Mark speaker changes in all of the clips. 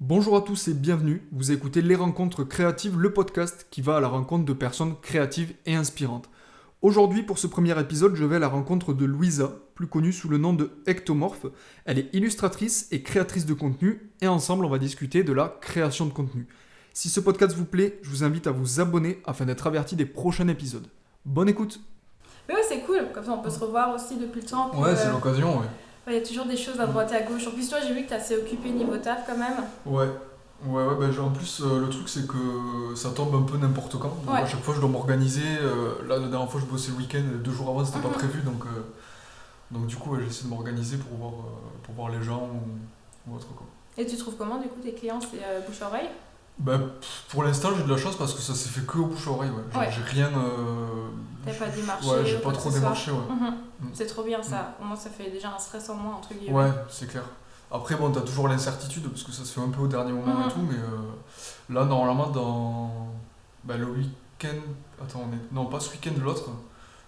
Speaker 1: Bonjour à tous et bienvenue, vous écoutez Les Rencontres Créatives, le podcast qui va à la rencontre de personnes créatives et inspirantes. Aujourd'hui, pour ce premier épisode, je vais à la rencontre de Louisa, plus connue sous le nom de Ectomorph. Elle est illustratrice et créatrice de contenu, et ensemble on va discuter de la création de contenu. Si ce podcast vous plaît, je vous invite à vous abonner afin d'être averti des prochains épisodes. Bonne écoute!
Speaker 2: Mais ouais, c'est cool, comme ça on peut se revoir aussi depuis le temps.
Speaker 1: Ouais, c'est l'occasion, ouais.
Speaker 2: Il y a toujours des choses à droite et à gauche. En plus, toi, j'ai vu que t'es assez occupé niveau taf quand même.
Speaker 1: Ouais, en plus le truc c'est que ça tombe un peu n'importe quand. Donc,
Speaker 2: Ouais.
Speaker 1: à chaque fois je dois m'organiser. Là la dernière fois je bossais le week-end, 2 jours avant c'était pas prévu donc du coup ouais, j'essaie de m'organiser pour voir les gens ou autre quoi.
Speaker 2: Et tu trouves comment du coup tes clients? C'est bouche-oreille?
Speaker 1: Pour l'instant j'ai de la chance parce que ça s'est fait que au bouche-oreille. Ouais. Genre,
Speaker 2: Ouais.
Speaker 1: j'ai rien.
Speaker 2: T'as pas démarché?
Speaker 1: Ouais, j'ai
Speaker 2: ou
Speaker 1: pas
Speaker 2: quoi que
Speaker 1: trop
Speaker 2: ce soit.
Speaker 1: démarché. Ouais.
Speaker 2: C'est trop bien ça. Au moins ça fait déjà un stress en moins entre guillemets.
Speaker 1: Ouais, c'est clair. Après, bon, t'as toujours l'incertitude parce que ça se fait un peu au dernier moment et tout, mais là, normalement, dans le week-end. Attends, non, pas ce week-end, l'autre.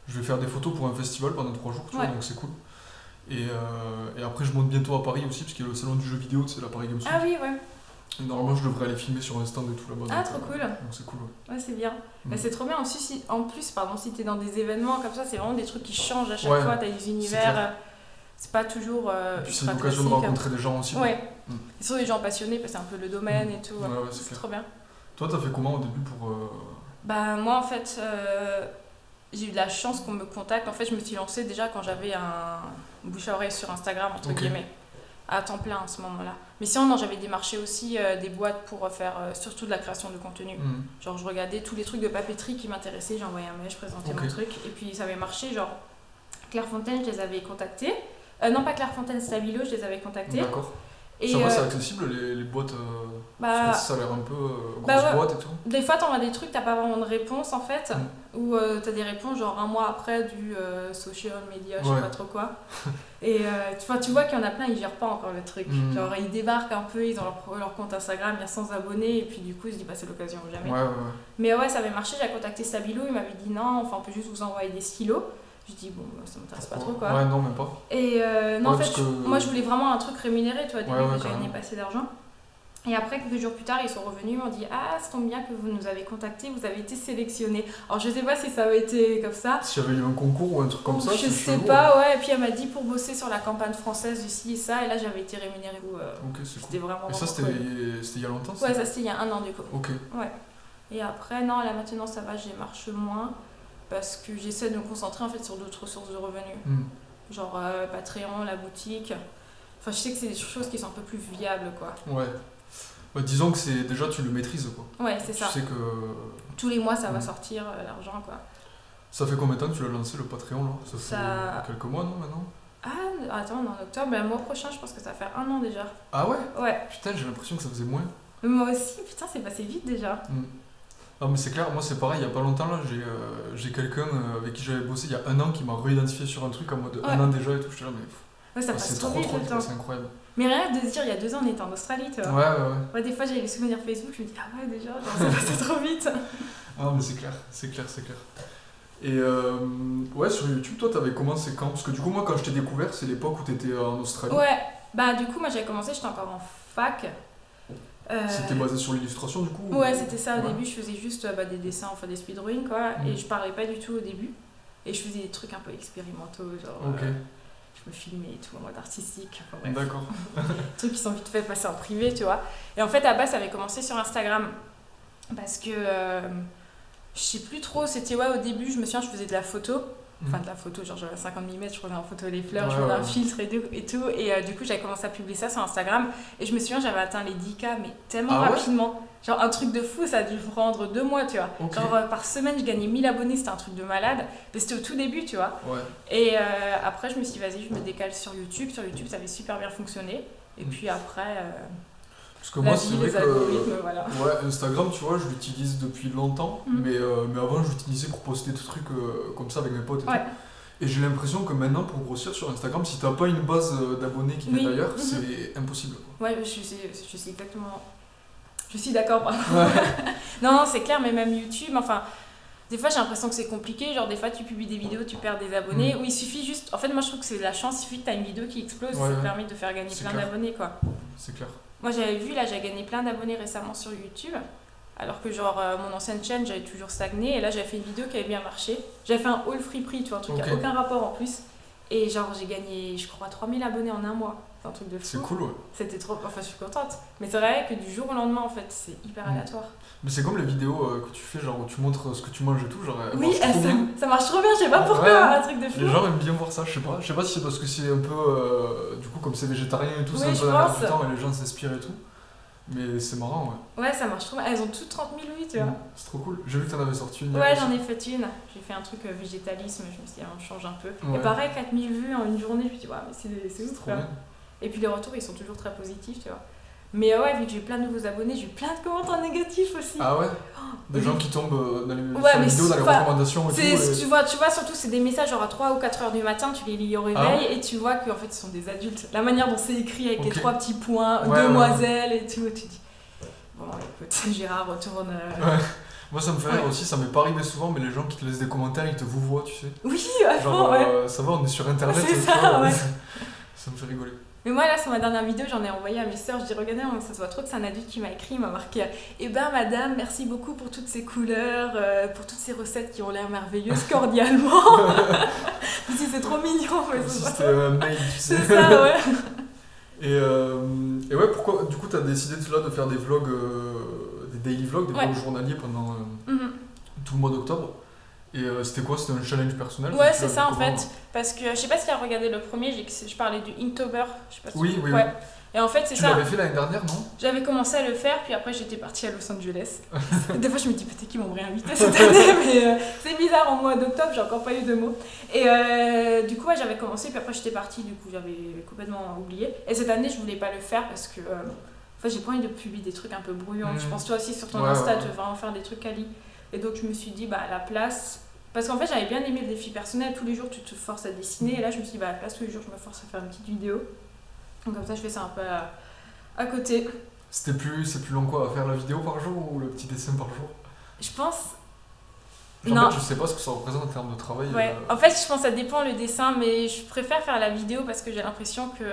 Speaker 1: Je vais faire des photos pour un festival pendant 3 jours, tu vois,
Speaker 2: Ouais.
Speaker 1: donc c'est cool. Et après, je monte bientôt à Paris aussi, parce qu'il y a le salon du jeu vidéo, c'est la Paris Games Week.
Speaker 2: Ah oui, ouais.
Speaker 1: Et normalement, je devrais aller filmer sur un stand et tout là-bas.
Speaker 2: Ah,
Speaker 1: donc,
Speaker 2: trop cool.
Speaker 1: Donc c'est cool, ouais.
Speaker 2: Ouais, c'est bien.
Speaker 1: Mm.
Speaker 2: Bah, c'est trop bien aussi. Si t'es dans des événements comme ça, c'est vraiment des trucs qui changent à chaque
Speaker 1: Ouais,
Speaker 2: fois. T'as des
Speaker 1: clair.
Speaker 2: univers. C'est pas toujours.
Speaker 1: Et puis c'est
Speaker 2: ultra
Speaker 1: l'occasion de
Speaker 2: classique.
Speaker 1: rencontrer des gens aussi.
Speaker 2: Ouais.
Speaker 1: Mm.
Speaker 2: Et surtout des gens passionnés parce que c'est un peu le domaine et tout.
Speaker 1: Ouais, c'est
Speaker 2: C'est
Speaker 1: clair.
Speaker 2: trop bien.
Speaker 1: Toi, t'as fait comment au début pour.
Speaker 2: Bah moi en fait j'ai eu de la chance qu'on me contacte. En fait je me suis lancée déjà quand j'avais un bouche à oreille sur Instagram entre
Speaker 1: Ok.
Speaker 2: guillemets, à temps plein à ce moment-là. Mais sinon non, j'avais démarché aussi des boîtes pour faire surtout de la création de contenu.
Speaker 1: Mm.
Speaker 2: Genre je regardais tous les trucs de papeterie qui m'intéressaient, j'envoyais un mail, je présentais
Speaker 1: Ok.
Speaker 2: mon truc et puis ça avait marché. Genre Clairefontaine je les avais contactés. Non pas Clairefontaine, Stabilo je les avais contactés.
Speaker 1: D'accord.
Speaker 2: Et
Speaker 1: Ça va, c'est accessible les boîtes.
Speaker 2: bah,
Speaker 1: Ça a l'air un peu
Speaker 2: bah
Speaker 1: grosse
Speaker 2: ouais.
Speaker 1: boîte et tout.
Speaker 2: des fois, t'envoies des trucs, t'as pas vraiment de réponse en fait.
Speaker 1: Mm.
Speaker 2: Ou t'as des réponses genre un mois après du social media, je
Speaker 1: Ouais.
Speaker 2: sais pas trop quoi. Et tu vois qu'il y en a plein, ils gèrent pas encore le truc.
Speaker 1: Mm.
Speaker 2: Genre ils débarquent un peu, ils ont leur compte Instagram, il y a 100 abonnés, et puis du coup ils se disent bah c'est l'occasion ou jamais.
Speaker 1: Ouais.
Speaker 2: Mais ouais, ça avait marché, j'ai contacté Stabilo, il m'avait dit non, enfin on peut juste vous envoyer des stylos. Je dis bon, bah, ça m'intéresse pas trop quoi.
Speaker 1: Ouais, non, même pas.
Speaker 2: Et non,
Speaker 1: Ouais,
Speaker 2: en fait,
Speaker 1: parce que-
Speaker 2: moi je voulais vraiment un truc rémunéré, tu vois, au début,
Speaker 1: Ouais,
Speaker 2: que je
Speaker 1: carrément.
Speaker 2: gagnais pas assez d'argent. Et après, quelques jours plus tard, ils sont revenus, ils m'ont dit ah, ça tombe bien que vous nous avez contactés, vous avez été sélectionnés. Alors je sais pas si ça avait été comme ça.
Speaker 1: S'il y avait eu un concours ou un truc comme ça,
Speaker 2: Je
Speaker 1: c'est
Speaker 2: sais
Speaker 1: chelou,
Speaker 2: pas, ouais. Et puis elle m'a dit pour bosser sur la campagne française du ci et ça, et là j'avais été rémunérée.
Speaker 1: Ok, c'est
Speaker 2: C'était
Speaker 1: cool.
Speaker 2: vraiment.
Speaker 1: Et ça,
Speaker 2: vraiment
Speaker 1: c'était il y a longtemps
Speaker 2: cool. Ouais, ça c'était il y a 1 an du coup.
Speaker 1: Ok.
Speaker 2: Ouais. Et après, non, là maintenant ça va, je marche moins parce que j'essaie de me concentrer en fait sur d'autres sources de revenus.
Speaker 1: Hmm.
Speaker 2: Genre Patreon, la boutique. Enfin, je sais que c'est des choses qui sont un peu plus viables, quoi.
Speaker 1: Ouais. Bah, disons que c'est déjà tu le maîtrises quoi.
Speaker 2: Ouais, c'est ça.
Speaker 1: Tu sais que.
Speaker 2: Tous les mois, ça va
Speaker 1: Mm.
Speaker 2: sortir l'argent, quoi.
Speaker 1: Ça fait combien de temps que tu l'as lancé le Patreon là? Ça
Speaker 2: Ça-
Speaker 1: fait quelques mois non maintenant?
Speaker 2: Ah, attends, on est en octobre, le mois prochain, je pense que ça va faire 1 an déjà.
Speaker 1: Ah ouais?
Speaker 2: Ouais.
Speaker 1: Putain, j'ai l'impression que ça faisait moins.
Speaker 2: Mais moi aussi, putain, c'est passé vite déjà.
Speaker 1: Non mais c'est clair, moi c'est pareil, il y a pas longtemps là, j'ai quelqu'un avec qui j'avais bossé il y a 1 an qui m'a réidentifié sur un truc en mode
Speaker 2: Ouais.
Speaker 1: 1 an déjà et tout, je suis là mais
Speaker 2: Ouais, ça passe
Speaker 1: c'est
Speaker 2: trop
Speaker 1: trop
Speaker 2: vite le
Speaker 1: vite,
Speaker 2: temps.
Speaker 1: c'est incroyable.
Speaker 2: Mais rien que de se dire, il y a 2 ans, on était en Australie, tu vois.
Speaker 1: Ouais.
Speaker 2: Ouais, des fois, j'ai les souvenirs Facebook, je me dis, ah ouais, déjà, genre, ça passait trop vite.
Speaker 1: Ah mais c'est clair. Et ouais, sur YouTube, toi t'avais commencé quand? Parce que du coup, moi quand je t'ai découvert, c'est l'époque où t'étais en Australie.
Speaker 2: Ouais, bah du coup, moi j'avais commencé, j'étais encore en fac.
Speaker 1: C'était basé sur l'illustration du coup?
Speaker 2: Ouais, c'était ça. Au
Speaker 1: Ouais.
Speaker 2: début, je faisais juste des dessins, enfin des speedruns, quoi.
Speaker 1: Mm.
Speaker 2: Et je parlais pas du tout au début. Et je faisais des trucs un peu expérimentaux, genre
Speaker 1: Ok,
Speaker 2: je me filmais et tout en mode artistique. Enfin bref,
Speaker 1: d'accord.
Speaker 2: des trucs qui sont vite fait passer en privé, tu vois. Et en fait, à base, ça avait commencé sur Instagram. Parce que je sais plus trop, c'était au début, je me souviens, je faisais de la photo. Enfin, de la photo, genre j'avais 50 mm, je prenais en photo les fleurs, je
Speaker 1: Ouais,
Speaker 2: prenais un
Speaker 1: ouais.
Speaker 2: filtre et tout. Et du coup, j'avais commencé à publier ça sur Instagram. Et je me souviens, j'avais atteint les 10K, mais tellement
Speaker 1: Ah ouais
Speaker 2: rapidement. Genre un truc de fou, ça a dû prendre 2 mois, tu vois.
Speaker 1: Ok.
Speaker 2: Genre par semaine, je gagnais 1000 abonnés, c'était un truc de malade. Mais c'était au tout début, tu vois.
Speaker 1: Ouais.
Speaker 2: Et après, je me suis dit, vas-y, je me décale sur YouTube. Sur YouTube, ça avait super bien fonctionné. Et puis après,
Speaker 1: Parce que
Speaker 2: la
Speaker 1: moi,
Speaker 2: vie,
Speaker 1: c'est vrai
Speaker 2: les algorithmes,
Speaker 1: que.
Speaker 2: voilà.
Speaker 1: Ouais, Instagram, tu vois, je l'utilise depuis longtemps,
Speaker 2: Mm.
Speaker 1: mais avant, je l'utilisais pour poster des trucs comme ça avec mes potes et
Speaker 2: Ouais.
Speaker 1: tout. Et j'ai l'impression que maintenant, pour grossir sur Instagram, si t'as pas une base d'abonnés qui vient
Speaker 2: Oui.
Speaker 1: d'ailleurs,
Speaker 2: Mhm.
Speaker 1: c'est impossible. Quoi.
Speaker 2: Ouais, je suis exactement. Je suis d'accord, pardon.
Speaker 1: Ouais.
Speaker 2: Non, c'est clair, mais même YouTube, enfin. Des fois, j'ai l'impression que c'est compliqué. Genre, des fois, tu publies des vidéos, tu perds des abonnés.
Speaker 1: Mm.
Speaker 2: Ou il suffit juste. En fait, moi, je trouve que c'est de la chance. Il suffit que tu as une vidéo qui explose.
Speaker 1: Ouais,
Speaker 2: ça te
Speaker 1: ouais.
Speaker 2: permet de faire gagner
Speaker 1: C'est
Speaker 2: plein
Speaker 1: clair.
Speaker 2: d'abonnés, quoi.
Speaker 1: C'est clair.
Speaker 2: Moi, j'avais vu, là, j'ai gagné plein d'abonnés récemment sur YouTube. Alors que, genre, mon ancienne chaîne, j'avais toujours stagné. Et là, j'avais fait une vidéo qui avait bien marché. J'avais fait un haul free prix, tu vois, un truc qui n'a aucun rapport en plus. Et, genre, j'ai gagné, je crois, 3000 abonnés en un mois. C'est un truc de fou.
Speaker 1: C'est cool, ouais.
Speaker 2: C'était trop. Enfin, je suis contente. Mais c'est vrai que du jour au lendemain, en fait, c'est hyper aléatoire.
Speaker 1: Mais c'est comme les vidéos que tu fais, genre, où tu montres ce que tu manges et tout. Genre,
Speaker 2: oui, ça marche trop bien, je sais pas pourquoi, un truc de fou.
Speaker 1: Les gens aiment bien voir ça, je sais pas. Je sais pas si c'est parce que c'est un peu. Du coup, comme c'est végétarien et tout, c'est un peu la du temps et les gens s'inspirent et tout. Mais c'est marrant, ouais.
Speaker 2: Ouais, ça marche trop bien. Elles ont toutes 30 000 vues, tu vois.
Speaker 1: C'est trop cool. J'ai vu que t'en avais sorti une.
Speaker 2: Ouais, j'en ai fait une. J'ai fait un truc végétalisme, je me suis dit, on change un peu. Ouais. Et pareil, 4000 vues en une journée, je me suis dit, ouais, mais c'est trop bien. Et puis les retours, ils sont toujours très positifs, tu vois. Mais ouais, vu que j'ai plein de nouveaux abonnés, j'ai eu plein de commentaires négatifs aussi.
Speaker 1: Ah ouais. Des gens qui tombent dans les vidéos, dans les recommandations et tout.
Speaker 2: Tu vois, surtout, c'est des messages genre à 3 ou 4 heures du matin, tu les lis au réveil et tu vois qu'en fait, ce sont des adultes. La manière dont c'est écrit avec les 3 petits points, demoiselle et tout, tu dis, bon, écoute, Gérard, retourne.
Speaker 1: Ouais. Moi, ça me fait rire aussi, ça m'est pas arrivé souvent, mais les gens qui te laissent des commentaires, ils te vous voient, tu sais.
Speaker 2: Oui, à fond, ouais.
Speaker 1: Ça va, on est sur internet,
Speaker 2: c'est ça, ouais.
Speaker 1: Ça me fait rigoler.
Speaker 2: Mais moi, là, sur ma dernière vidéo, j'en ai envoyé à mes sœurs. Je dis, regardez, ça se voit trop que c'est un adulte qui m'a écrit. Il m'a marqué, eh ben, madame, merci beaucoup pour toutes ces couleurs, pour toutes ces recettes qui ont l'air merveilleuses, cordialement. C'est trop mignon.
Speaker 1: Comme si c'était un mail, tu sais.
Speaker 2: C'est ça, ouais.
Speaker 1: Et ouais, pourquoi, du coup, t'as décidé de faire des vlogs, des daily vlogs, des vlogs journaliers pendant tout le mois d'octobre. Et c'était quoi? C'était un challenge personnel?
Speaker 2: Ouais, c'est ça en fait. Parce que je sais pas si tu as regardé le premier, je parlais du Inktober. Je sais pas si
Speaker 1: oui.
Speaker 2: Et en fait, c'est ça.
Speaker 1: Tu l'avais fait l'année dernière, non?
Speaker 2: J'avais commencé à le faire, puis après j'étais partie à Los Angeles. Des fois je me dis peut-être qu'ils m'ont réinvité cette année, mais c'est bizarre, en mois d'octobre, j'ai encore pas eu de mots. Et du coup, j'avais commencé, puis après j'étais partie, du coup j'avais complètement oublié. Et cette année, je voulais pas le faire parce que j'ai pas envie de publier des trucs un peu brouillons. Je pense toi aussi sur ton Insta, tu veux vraiment faire des trucs quali. Et donc je me suis dit, à la place. Parce qu'en fait, j'avais bien aimé le défi personnel. Tous les jours, tu te forces à dessiner. Et là, je me suis dit, à la place, tous les jours, je me force à faire une petite vidéo. Donc, comme ça, je fais ça un peu à côté.
Speaker 1: C'est plus long quoi, à faire la vidéo par jour ou le petit dessin par jour?
Speaker 2: Je pense.
Speaker 1: En fait, je sais pas ce que ça représente en termes de travail.
Speaker 2: Ouais. En fait, je pense que ça dépend le dessin. Mais je préfère faire la vidéo parce que j'ai l'impression que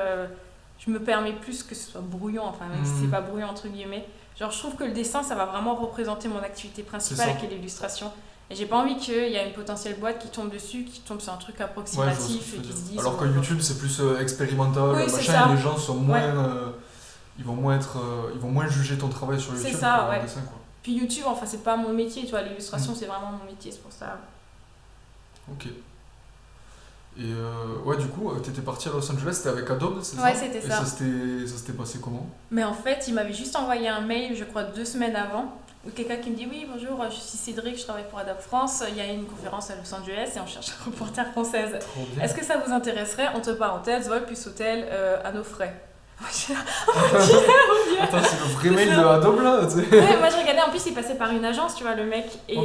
Speaker 2: je me permets plus que ce soit brouillon. Enfin, même si c'est pas brouillon, entre guillemets. Genre, je trouve que le dessin, ça va vraiment représenter mon activité principale qui est l'illustration. Et j'ai pas envie qu'il y ait une potentielle boîte qui tombe dessus, qui tombe sur un truc approximatif et qui se dise.
Speaker 1: Alors que YouTube c'est plus expérimental, machin, et les gens sont moins. Ils vont moins juger ton travail sur YouTube.
Speaker 2: C'est ça, ouais.
Speaker 1: Dessin, quoi.
Speaker 2: Puis YouTube, enfin c'est pas mon métier, tu vois, l'illustration c'est vraiment mon métier, c'est pour ça.
Speaker 1: Ok. Et ouais, du coup, t'étais partie à Los Angeles, c'était avec Adobe, c'est ça?
Speaker 2: Ouais, c'était ça.
Speaker 1: Et ça s'était passé comment?
Speaker 2: Mais en fait, il m'avait juste envoyé un mail, je crois 2 semaines avant. Quelqu'un qui me dit oui bonjour, je suis Cédric, je travaille pour Adobe France, il y a une conférence à Los Angeles et on cherche un reporter française. Est-ce que ça vous intéresserait, entre parenthèses, vol plus hôtel à nos frais? Oh mon Dieu.
Speaker 1: Attends, c'est le vrai mail de Adobe là?
Speaker 2: Ouais, moi je regardais, en plus il passait par une agence, tu vois, le mec, et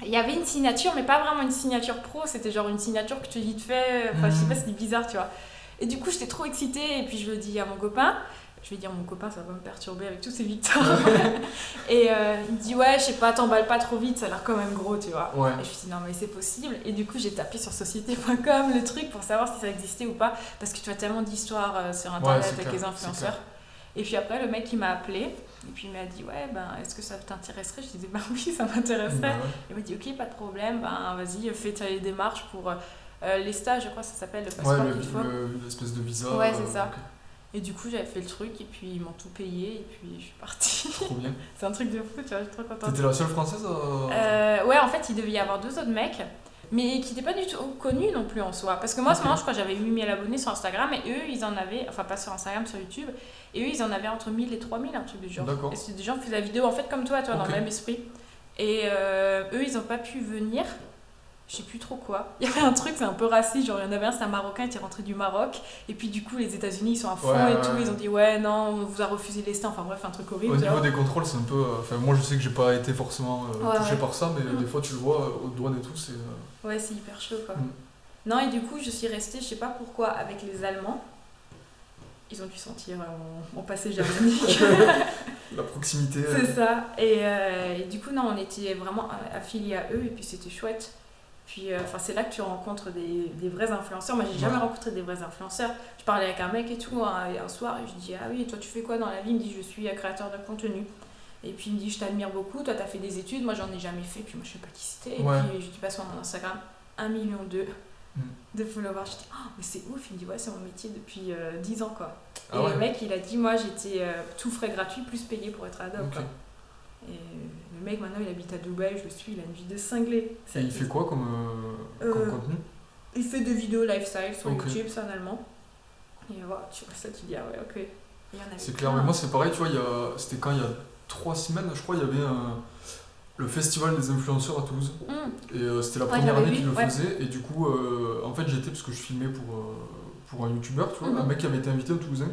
Speaker 2: il y avait une signature, mais pas vraiment une signature pro, c'était genre une signature que tu dis de fait, enfin je sais pas, c'était bizarre, tu vois. Et du coup j'étais trop excitée et puis je le dis à mon copain. Je vais dire mon copain, ça va me perturber avec tous ces Victor. Et il me dit ouais, je sais pas, t'emballes pas trop vite, ça a l'air quand même gros, tu vois.
Speaker 1: Ouais.
Speaker 2: Et je me suis dit non mais c'est possible. Et du coup j'ai tapé sur société.com le truc pour savoir si ça existait ou pas, parce que tu as tellement d'histoires sur internet avec les influenceurs. Et puis après le mec il m'a appelé et puis il m'a dit ouais est-ce que ça t'intéresserait? Je disais oui ça m'intéresserait. Il m'a dit ok pas de problème, vas-y fais les démarches pour les stages, je crois que ça s'appelle le passeport qu'il faut.
Speaker 1: L'espèce de visa.
Speaker 2: Ouais c'est ça. Okay. Et du coup, j'avais fait le truc, et puis ils m'ont tout payé, et puis je suis partie.
Speaker 1: Trop bien.
Speaker 2: C'est un truc de fou, tu vois, je suis trop contente.
Speaker 1: T'étais la seule française
Speaker 2: Ouais, en fait, il devait y avoir 2 autres mecs, mais qui n'étaient pas du tout connus non plus en soi. Parce que moi, à ce moment, je crois que j'avais 8000 abonnés sur Instagram, et eux, ils en avaient, enfin pas sur Instagram, sur YouTube, et eux, ils en avaient entre 1000 et 3000, un truc du genre.
Speaker 1: D'accord.
Speaker 2: Et c'était des gens qui faisaient la vidéo, en fait, comme toi, dans le même esprit. Et eux, ils n'ont pas pu venir. Je sais plus trop quoi. Il y avait un truc, c'est un peu raciste. Genre, il y en avait un, c'est un Marocain, il était rentré du Maroc. Et puis, du coup, les États-Unis, ils sont à fond tout. Ils ont dit, ouais, non, on vous a refusé les stands. Enfin, bref, un truc horrible.
Speaker 1: Au niveau des contrôles, c'est un peu. Moi, je sais que j'ai pas été forcément touché par ça, mais des fois, tu le vois aux douanes et tout. C'est.
Speaker 2: Ouais, c'est hyper chaud, quoi. Non, et du coup, je suis restée, je sais pas pourquoi, avec les Allemands. Ils ont dû sentir mon passé germanique.
Speaker 1: La proximité.
Speaker 2: C'est ça. Et du coup, non, on était vraiment affiliés à eux, et puis c'était chouette. Puis c'est là que tu rencontres des vrais influenceurs. Moi, j'ai jamais rencontré des vrais influenceurs. Je parlais avec un mec et tout, et un soir, et je dis ah oui, toi tu fais quoi dans la vie? Il me dit je suis créateur de contenu. Et puis il me dit je t'admire beaucoup, toi t'as fait des études, moi j'en ai jamais fait, puis moi je sais pas qui c'était. Et puis je lui passe sur mon Instagram 1,2 million de followers. Je dis oh mais c'est ouf. Il me dit ouais, c'est mon métier depuis 10 ans quoi. Et le mec il a dit moi j'étais tout frais gratuit plus payé pour être ado quoi. Et le mec maintenant il habite à Dubaï, je le suis, il a une vie de cinglé.
Speaker 1: Et il fait quoi comme contenu?
Speaker 2: Il fait des vidéos lifestyle sur YouTube, c'est en allemand. Et voilà, tu vois ça, tu dis ah ouais ok.
Speaker 1: C'est clair, mais moi c'est pareil, tu vois, c'était quand il y a 3 semaines, je crois, il y avait le festival des influenceurs à Toulouse. Et c'était la première année qu'il le faisait. Et du coup, en fait j'étais, parce que je filmais pour un youtubeur, tu vois, un mec qui avait été invité au Toulousain,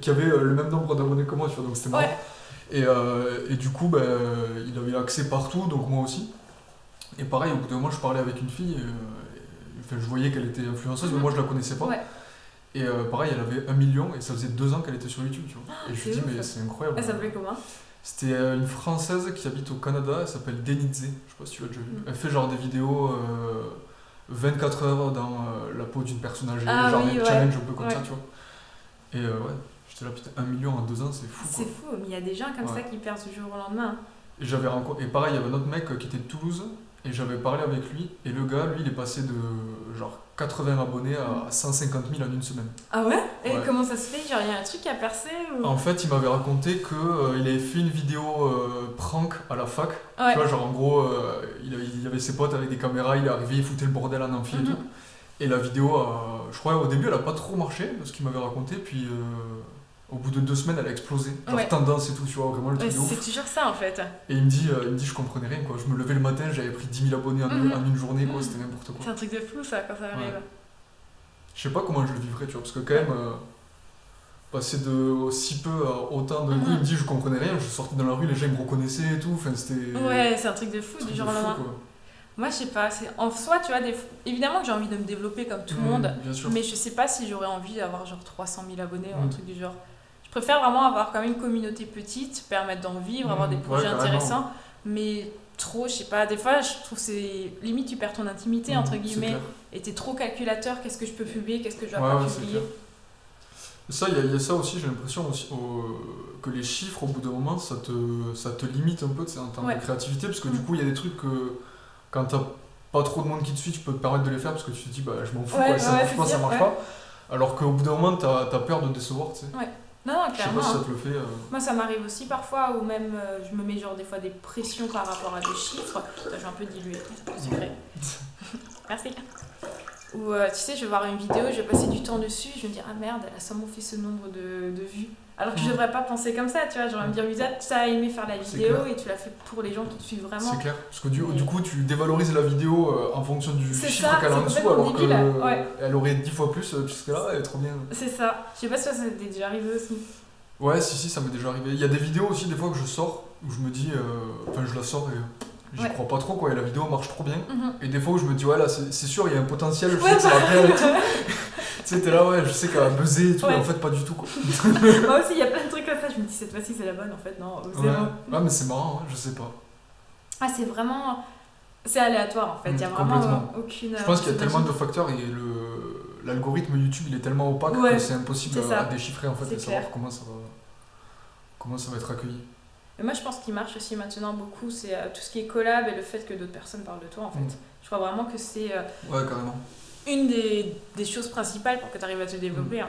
Speaker 1: qui avait le même nombre d'abonnés que moi, tu vois, donc c'était marrant. Et du coup, il avait accès partout, donc moi aussi. Et pareil, au bout d'un moment, je parlais avec une fille, je voyais qu'elle était influenceuse, mais moi je la connaissais pas. Et pareil, elle avait 1 million, et ça faisait 2 ans qu'elle était sur YouTube, tu vois. Et je me dis, mais c'est incroyable.
Speaker 2: Elle s'appelait comment?
Speaker 1: C'était une Française qui habite au Canada, elle s'appelle Denitze, je sais pas si tu l'as déjà vu. Elle fait genre des vidéos 24 heures dans la peau d'une personne âgée, genre des challenges un peu comme ça, tu vois. Et j'étais là, putain, 1 million en 2 ans, c'est fou.
Speaker 2: C'est fou, mais il y a des gens comme ça qui perdent du jour au lendemain.
Speaker 1: Et pareil, il y avait un autre mec qui était de Toulouse, et j'avais parlé avec lui, et le gars, lui, il est passé de genre 80 abonnés à 150 000 en une semaine.
Speaker 2: Ah ouais? Et comment ça se fait? Genre, il y a un truc qui a percé ou...
Speaker 1: En fait, il m'avait raconté qu'il avait fait une vidéo prank à la fac. Tu vois, genre en gros, il avait ses potes avec des caméras, il est arrivé, il foutait le bordel en amphi et tout. Et la vidéo, je crois au début, elle a pas trop marché, ce qu'il m'avait raconté, puis au bout de 2 semaines, elle a explosé. Genre tendance et tout, tu vois, vraiment le truc de ouf.
Speaker 2: C'est toujours ça en fait.
Speaker 1: Et il me dit, je comprenais rien, quoi. Je me levais le matin, j'avais pris 10 000 abonnés en une journée, quoi, c'était n'importe quoi.
Speaker 2: C'est un truc de fou ça, quand ça arrive.
Speaker 1: Je sais pas comment je le vivrais, tu vois, parce que quand même, passer de si peu à autant d'un coup, il me dit, je comprenais rien, je sortais dans la rue, les gens me reconnaissaient et tout, enfin c'était...
Speaker 2: Ouais, c'est un truc de fou, du jour au lendemain. Moi, je sais pas, en soi, tu vois, évidemment que j'ai envie de me développer comme tout le monde, mais je sais pas si j'aurais envie d'avoir genre 300 000 abonnés ou un truc du genre. Je préfère vraiment avoir quand même une communauté petite, permettre d'en vivre, avoir des projets intéressants, mais trop, je sais pas, des fois je trouve c'est limite tu perds ton intimité entre guillemets, et t'es trop calculateur, qu'est-ce que je peux publier, qu'est-ce que je dois pas publier.
Speaker 1: Ça, il y a ça aussi, j'ai l'impression aussi, que les chiffres au bout d'un moment ça te limite un peu en termes de créativité, parce que du coup il y a des trucs que quand t'as pas trop de monde qui te suit, tu peux te permettre de les faire parce que tu te dis bah je m'en fous, ça marche pas, ça marche pas. Alors qu'au bout d'un moment t'as peur de décevoir, tu sais.
Speaker 2: Non, clairement.
Speaker 1: Je sais pas si ça te le fait.
Speaker 2: Moi, ça m'arrive aussi parfois, ou même je me mets genre des fois des pressions par rapport à des chiffres. Je vais un peu diluer, c'est vrai. Merci. Ou tu sais, je vais voir une vidéo, je vais passer du temps dessus, je vais me dire ah merde, elle a seulement fait ce nombre de vues. Alors que je devrais pas penser comme ça, tu vois. J'aurais me dire Lisa, tu as aimé faire la vidéo et tu l'as fait pour les gens qui te suivent vraiment.
Speaker 1: C'est clair, parce que du coup, tu dévalorises la vidéo en fonction du chiffre qu'elle a en dessous, alors qu'elle aurait 10 fois plus, puisque là, elle est trop bien.
Speaker 2: C'est ça. Je sais pas si ça t'est déjà arrivé aussi.
Speaker 1: Ouais, si, ça m'est déjà arrivé. Il y a des vidéos aussi, des fois, que je sors, où je me dis, enfin, je la sors et j'y crois pas trop, quoi, et la vidéo marche trop bien. Et des fois où je me dis, ouais, là, c'est sûr, il y a un potentiel, je sais que ça va bien et tout. Tu sais, t'es là, je sais qu'elle va buzzer et tout, mais en fait, pas du tout, quoi.
Speaker 2: Moi aussi, il y a plein de trucs comme ça, je me dis, cette fois-ci, c'est la bonne, en fait, non, zéro.
Speaker 1: Ouais, mais c'est marrant, je sais pas.
Speaker 2: Ah, c'est vraiment... C'est aléatoire, en fait, il y a vraiment aucune...
Speaker 1: Je pense qu'il y a tellement de facteurs et l'algorithme YouTube, il est tellement opaque que c'est impossible à déchiffrer, en fait, et savoir comment ça va être accueilli.
Speaker 2: Et moi, je pense qu'il marche aussi maintenant beaucoup, c'est tout ce qui est collab et le fait que d'autres personnes parlent de toi, en fait. Je crois vraiment que c'est
Speaker 1: carrément.
Speaker 2: Une des choses principales pour que tu arrives à te développer.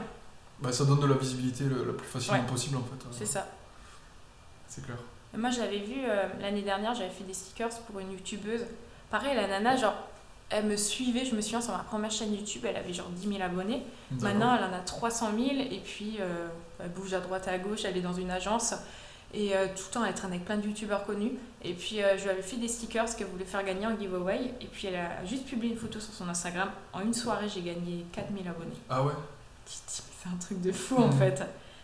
Speaker 1: Bah, ça donne de la visibilité la plus facilement possible, en fait.
Speaker 2: C'est ça.
Speaker 1: C'est clair.
Speaker 2: Et moi, je l'avais vu l'année dernière, j'avais fait des stickers pour une youtubeuse. Pareil, la nana, genre, elle me suivait, je me souviens, sur ma première chaîne YouTube, elle avait genre 10 000 abonnés. Maintenant, elle en a 300 000 et puis elle bouge à droite et à gauche, elle est dans une agence. Et tout le temps, elle traîne avec plein de youtubeurs connus. Et puis, je lui avais fait des stickers qu'elle voulait faire gagner en giveaway. Et puis, elle a juste publié une photo sur son Instagram. En une soirée, j'ai gagné 4000 abonnés.
Speaker 1: Ah ouais?
Speaker 2: C'est un truc de fou, en fait.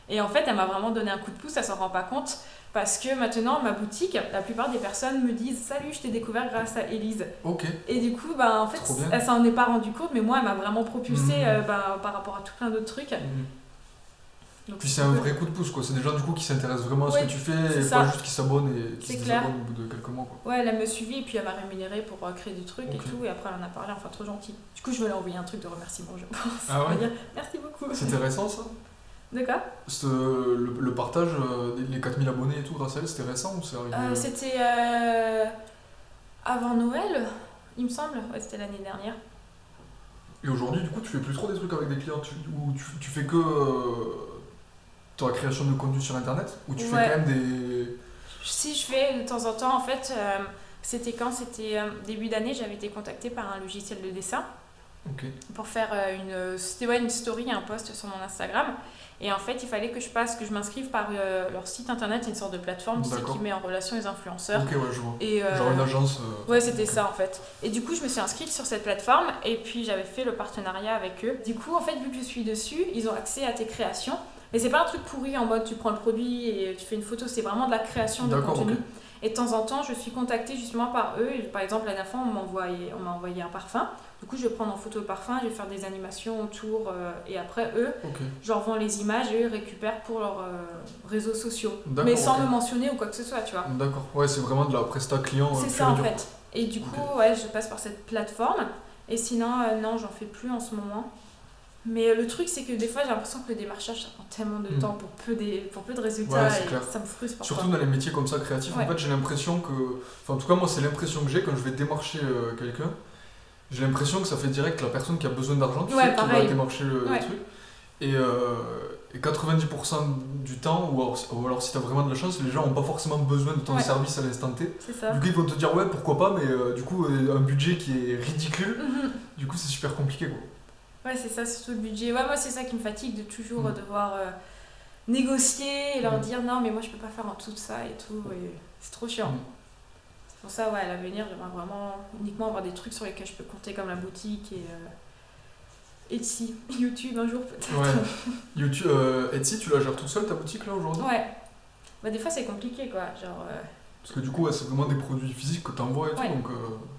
Speaker 2: Et en fait, elle m'a vraiment donné un coup de pouce, elle s'en rend pas compte. Parce que maintenant, ma boutique, la plupart des personnes me disent « Salut, je t'ai découvert grâce à Élise. » Et du coup, en fait, elle s'en est pas rendue compte, mais moi, elle m'a vraiment propulsée par rapport à tout plein d'autres trucs. Donc,
Speaker 1: Puis c'est un vrai coup de pouce, quoi. C'est des gens du coup qui s'intéressent vraiment à ce
Speaker 2: Ouais,
Speaker 1: que tu fais
Speaker 2: c'est
Speaker 1: et
Speaker 2: ça.
Speaker 1: pas juste qui s'abonnent et qui
Speaker 2: C'est
Speaker 1: se
Speaker 2: clair.
Speaker 1: désabonnent au bout de quelques mois, quoi.
Speaker 2: Ouais, elle me suivi et puis elle m'a rémunéré pour créer du truc et
Speaker 1: Ok.
Speaker 2: tout. Et après, elle en a parlé, enfin, trop gentil. Du coup, je vais lui envoyer un truc de remerciement, je pense.
Speaker 1: Ah ouais?
Speaker 2: Elle va dire merci beaucoup.
Speaker 1: C'était récent, ça?
Speaker 2: D'accord.
Speaker 1: Le partage, les 4000 abonnés et tout grâce à elle, c'était récent ou c'est arrivé
Speaker 2: C'était avant Noël, il me semble. Ouais, c'était l'année dernière.
Speaker 1: Et aujourd'hui, du coup, tu fais plus trop des trucs avec des clients ou tu fais que ta création de contenu sur internet ou tu fais
Speaker 2: Ouais.
Speaker 1: quand même des.
Speaker 2: Si je fais de temps en temps, en fait, c'était quand c'était début d'année, j'avais été contactée par un logiciel de dessin
Speaker 1: Ok.
Speaker 2: pour faire une story, un post sur mon Instagram. Et en fait, il fallait que je m'inscrive par leur site internet, c'est une sorte de plateforme tu sais,
Speaker 1: D'accord.
Speaker 2: qui met en relation les influenceurs.
Speaker 1: Ok, ouais, je vois.
Speaker 2: Et,
Speaker 1: Genre une agence.
Speaker 2: Ouais, c'était
Speaker 1: ok.
Speaker 2: ça en fait. Et du coup, je me suis inscrite sur cette plateforme et puis j'avais fait le partenariat avec eux. Du coup, en fait, vu que je suis dessus, ils ont accès à tes créations. Mais c'est pas un truc pourri en mode tu prends le produit et tu fais une photo, c'est vraiment de la création de
Speaker 1: D'accord,
Speaker 2: contenu.
Speaker 1: ok.
Speaker 2: Et de temps en temps, je suis contactée justement par eux. Et par exemple, la dernière fois, on m'a envoyé un parfum. Du coup, je vais prendre en photo le parfum, je vais faire des animations autour. Et après, eux,
Speaker 1: Ok.
Speaker 2: je leur vends les images et eux, ils récupèrent pour leurs réseaux sociaux.
Speaker 1: D'accord,
Speaker 2: Mais sans
Speaker 1: ok.
Speaker 2: me mentionner ou quoi que ce soit, tu vois.
Speaker 1: D'accord. Ouais, c'est vraiment de la presta client.
Speaker 2: C'est
Speaker 1: pure
Speaker 2: ça
Speaker 1: et
Speaker 2: en
Speaker 1: dure,
Speaker 2: fait. Et du coup, ouais, je passe par cette plateforme. Et sinon, non, j'en fais plus en ce moment. Mais le truc, c'est que des fois, j'ai l'impression que le démarchage, ça prend tellement de temps pour peu de résultats
Speaker 1: Ouais, c'est
Speaker 2: et
Speaker 1: clair.
Speaker 2: ça me frustre parfois.
Speaker 1: Surtout dans les métiers comme ça créatifs,
Speaker 2: Ouais.
Speaker 1: en fait, j'ai l'impression que. Enfin, en tout cas, moi, c'est l'impression que j'ai quand je vais démarcher quelqu'un. J'ai l'impression que ça fait direct la personne qui a besoin d'argent, tu
Speaker 2: Ouais,
Speaker 1: sais, qui va
Speaker 2: pareil.
Speaker 1: démarcher le
Speaker 2: Ouais.
Speaker 1: truc. Et 90% du temps, ou alors si t'as vraiment de la chance, les gens n'ont pas forcément besoin de ton
Speaker 2: Ouais.
Speaker 1: service à l'instant T.
Speaker 2: C'est ça.
Speaker 1: Du coup, ils vont te dire ouais, pourquoi pas, mais du coup, un budget qui est ridicule,
Speaker 2: Mhm.
Speaker 1: du coup, c'est super compliqué, quoi.
Speaker 2: Ouais, c'est ça, surtout le budget. Ouais, moi, c'est ça qui me fatigue de toujours
Speaker 1: Mm.
Speaker 2: devoir négocier et leur
Speaker 1: Mm.
Speaker 2: dire non, mais moi, je peux pas faire en tout ça et tout. Et c'est trop chiant.
Speaker 1: Mm.
Speaker 2: C'est pour ça, ouais, à l'avenir, j'aimerais vraiment uniquement avoir des trucs sur lesquels je peux compter, comme la boutique et Etsy, YouTube un jour peut-être.
Speaker 1: Ouais. YouTube, Etsy, tu la gères toute seule ta boutique là aujourd'hui?
Speaker 2: Ouais. Bah, des fois, c'est compliqué quoi. Genre,
Speaker 1: Parce que du coup, ouais, c'est vraiment des produits physiques que t'envoies et tout,
Speaker 2: Ouais.
Speaker 1: donc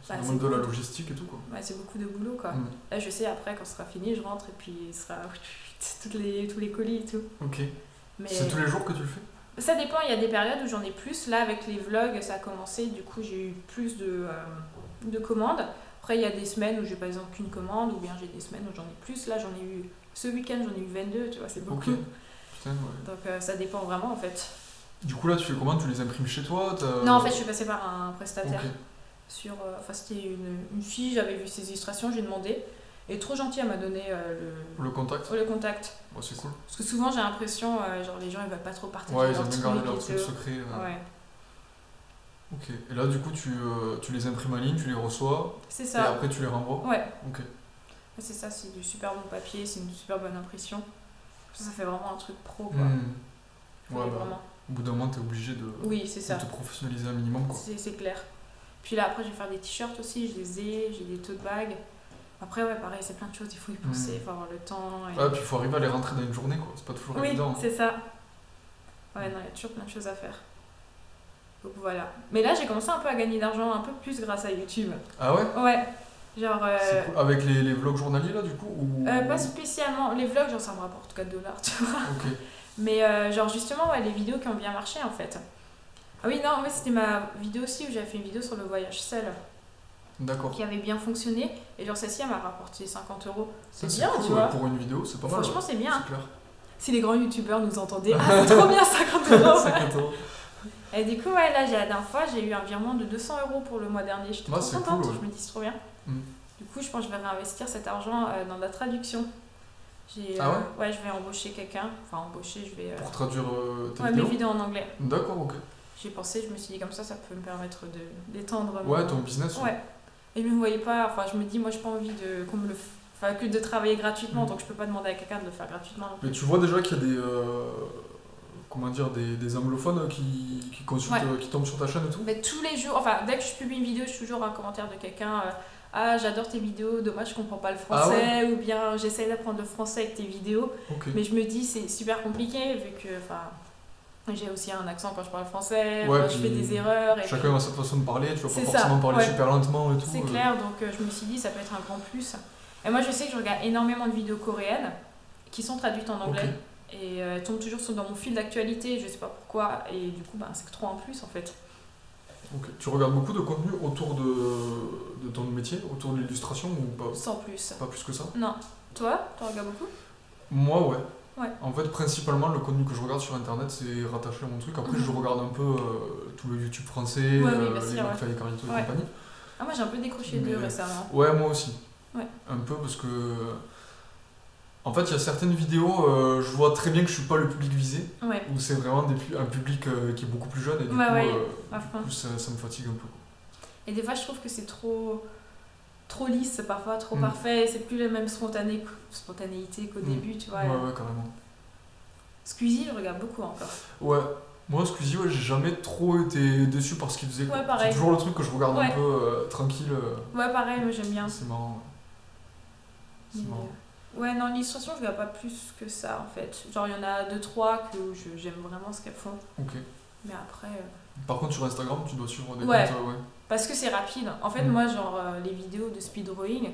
Speaker 1: c'est
Speaker 2: Bah,
Speaker 1: vraiment
Speaker 2: c'est
Speaker 1: de la
Speaker 2: cool.
Speaker 1: logistique et tout, quoi.
Speaker 2: ouais, c'est beaucoup de boulot quoi.
Speaker 1: Mm.
Speaker 2: Là, je sais, après, quand ce sera fini, je rentre et puis il sera tous les colis et tout.
Speaker 1: Ok.
Speaker 2: Mais
Speaker 1: C'est tous les jours que tu le fais?
Speaker 2: ça dépend, il y a des périodes où j'en ai plus. Là, avec les vlogs, ça a commencé, du coup, j'ai eu plus de commandes. Après, il y a des semaines où j'ai par exemple qu'une commande, ou bien j'ai des semaines où j'en ai plus. Là, j'en ai eu, ce week-end, j'en ai eu 22, tu vois, c'est beaucoup.
Speaker 1: Ok. Putain, ouais.
Speaker 2: Donc, ça dépend vraiment en fait.
Speaker 1: Du coup, là, tu fais comment? Tu les imprimes chez toi?
Speaker 2: Non, en fait, je suis passée par un prestataire.
Speaker 1: Ok.
Speaker 2: Enfin, c'était une fille, j'avais vu ses illustrations, j'ai demandé. Et trop gentille, elle m'a donné
Speaker 1: Le contact?
Speaker 2: le contact.
Speaker 1: Ouais, c'est cool.
Speaker 2: Parce que souvent, j'ai l'impression, genre, les gens, ils veulent pas trop partager
Speaker 1: Ouais, ils
Speaker 2: leurs
Speaker 1: aiment bien
Speaker 2: trucs
Speaker 1: garder leur
Speaker 2: et
Speaker 1: truc
Speaker 2: tout.
Speaker 1: secret.
Speaker 2: Ouais,
Speaker 1: Ok. Et là, du coup, tu les imprimes en ligne, tu les reçois,
Speaker 2: c'est
Speaker 1: et
Speaker 2: ça.
Speaker 1: après tu les renvoies?
Speaker 2: Ouais.
Speaker 1: Ok.
Speaker 2: C'est ça, c'est du super bon papier, c'est une super bonne impression. Ça fait vraiment un truc pro, quoi.
Speaker 1: Hmm.
Speaker 2: Faut
Speaker 1: Ouais, bah,
Speaker 2: vraiment.
Speaker 1: au bout d'un moment, t'es obligé de
Speaker 2: Oui, c'est ça.
Speaker 1: te professionnaliser un minimum, quoi.
Speaker 2: C'est clair. Puis là, après, je vais faire des t-shirts aussi, je les ai, j'ai des tote bags. Après, ouais, pareil, c'est plein de choses, il faut y penser, il faut avoir le temps. Et...
Speaker 1: Ouais, puis il faut arriver à les rentrer dans une journée, quoi. C'est pas toujours
Speaker 2: oui,
Speaker 1: évident. Hein.
Speaker 2: c'est ça. Ouais, non, il y a toujours plein de choses à faire. Donc voilà. Mais là, j'ai commencé un peu à gagner d'argent, un peu plus grâce à YouTube.
Speaker 1: Ah ouais?
Speaker 2: Ouais. Genre.
Speaker 1: C'est cool. Avec les vlogs journaliers, là, du coup ou...
Speaker 2: Pas spécialement. Les vlogs, genre, ça me rapporte 4 $, tu vois.
Speaker 1: Ok.
Speaker 2: Mais genre, justement, ouais, les vidéos qui ont bien marché, en fait. Ah oui, non, ouais, c'était ma vidéo aussi où j'avais fait une vidéo sur le voyage seul
Speaker 1: D'accord.
Speaker 2: qui avait bien fonctionné. Et genre, celle-ci, elle m'a rapporté 50 €.
Speaker 1: Ça,
Speaker 2: C'est bien,
Speaker 1: cool,
Speaker 2: tu
Speaker 1: ouais,
Speaker 2: vois.
Speaker 1: pour une vidéo, c'est pas mal.
Speaker 2: Franchement,
Speaker 1: ouais.
Speaker 2: c'est bien.
Speaker 1: C'est clair.
Speaker 2: Si les grands youtubeurs nous entendaient, ah, c'est trop bien 50 €.
Speaker 1: 50 €.
Speaker 2: Et du coup, ouais, là, la dernière fois, j'ai eu un virement de 200 € pour le mois dernier. J'étais
Speaker 1: Ah,
Speaker 2: trop
Speaker 1: c'est
Speaker 2: contente,
Speaker 1: cool, ouais.
Speaker 2: je me dis, c'est trop bien.
Speaker 1: Mm.
Speaker 2: Du coup, je pense que je vais réinvestir cet argent dans la traduction.
Speaker 1: Ah ouais?
Speaker 2: Ouais, je vais embaucher quelqu'un. Enfin, embaucher, je vais.
Speaker 1: Pour traduire tes
Speaker 2: Ouais, mes
Speaker 1: vidéos?
Speaker 2: vidéos en anglais.
Speaker 1: D'accord, ok.
Speaker 2: J'ai pensé, je me suis dit comme ça peut me permettre d'étendre.
Speaker 1: Ouais, ton business.
Speaker 2: Ouais. Et je me voyais pas, enfin, je me dis, moi, j'ai pas envie qu'on me le. Enfin, que de travailler gratuitement,
Speaker 1: Mm.
Speaker 2: donc je peux pas demander à quelqu'un de le faire gratuitement.
Speaker 1: Mais tu vois déjà qu'il y a des. Comment dire, des anglophones qui consultent,
Speaker 2: Ouais.
Speaker 1: qui tombent sur ta chaîne et tout?
Speaker 2: Mais tous les jours, enfin, dès que je publie une vidéo, je suis toujours un commentaire de quelqu'un. Ah, j'adore tes vidéos, dommage, je comprends pas le français.
Speaker 1: Ah ouais?
Speaker 2: Ou bien, j'essaie d'apprendre le français avec tes vidéos.
Speaker 1: Ok.
Speaker 2: Mais je me dis, c'est super compliqué, vu que, enfin. J'ai aussi un accent quand je parle français,
Speaker 1: Ouais,
Speaker 2: quand je fais
Speaker 1: puis
Speaker 2: des erreurs. Et
Speaker 1: Chacun a sa façon de parler, tu vas
Speaker 2: C'est
Speaker 1: pas
Speaker 2: ça,
Speaker 1: forcément parler
Speaker 2: ouais.
Speaker 1: super lentement et tout.
Speaker 2: c'est clair, donc je me suis dit, ça peut être un grand plus. Et moi, je sais que je regarde énormément de vidéos coréennes qui sont traduites en anglais.
Speaker 1: Ok.
Speaker 2: Et elle tombe toujours dans mon fil d'actualité, je sais pas pourquoi. Et du coup, c'est que trop en plus en fait.
Speaker 1: Ok. Tu regardes beaucoup de contenu autour de ton métier, autour de l'illustration ou pas?
Speaker 2: Sans plus.
Speaker 1: Pas plus que ça?
Speaker 2: Non. Toi, t'en regardes beaucoup?
Speaker 1: Moi, ouais.
Speaker 2: Ouais.
Speaker 1: En fait, principalement, le contenu que je regarde sur internet, c'est rattaché à mon truc. Après, je regarde un peu tout le YouTube français, les McFly et Carlito et compagnie.
Speaker 2: Ah, moi j'ai un peu décroché d'eux récemment.
Speaker 1: Ouais, moi aussi.
Speaker 2: Ouais.
Speaker 1: Un peu parce que. En fait, il y a certaines vidéos, je vois très bien que je suis pas le public visé.
Speaker 2: Ouais.
Speaker 1: Où c'est vraiment un public qui est beaucoup plus jeune et du coup, ça me fatigue un peu.
Speaker 2: Et des fois, je trouve que c'est trop lisse, parfois trop parfait. C'est plus la même spontanéité qu'au début, tu vois.
Speaker 1: Ouais, carrément.
Speaker 2: Squeezie, je regarde beaucoup encore.
Speaker 1: Ouais. Moi, Squeezie, j'ai jamais trop été déçu par ce qu'il faisait.
Speaker 2: Ouais, pareil.
Speaker 1: C'est toujours le truc que je regarde un peu tranquille.
Speaker 2: Ouais, pareil, moi j'aime bien.
Speaker 1: C'est marrant. C'est marrant.
Speaker 2: Ouais, non, l'illustration, je regarde pas plus que ça en fait. Genre, il y en a 2-3 que j'aime vraiment ce qu'elles font.
Speaker 1: Ok.
Speaker 2: Mais après.
Speaker 1: Par contre, sur Instagram, tu dois suivre des comptes.
Speaker 2: Ouais. Parce que c'est rapide. En fait, moi, genre, les vidéos de speed drawing,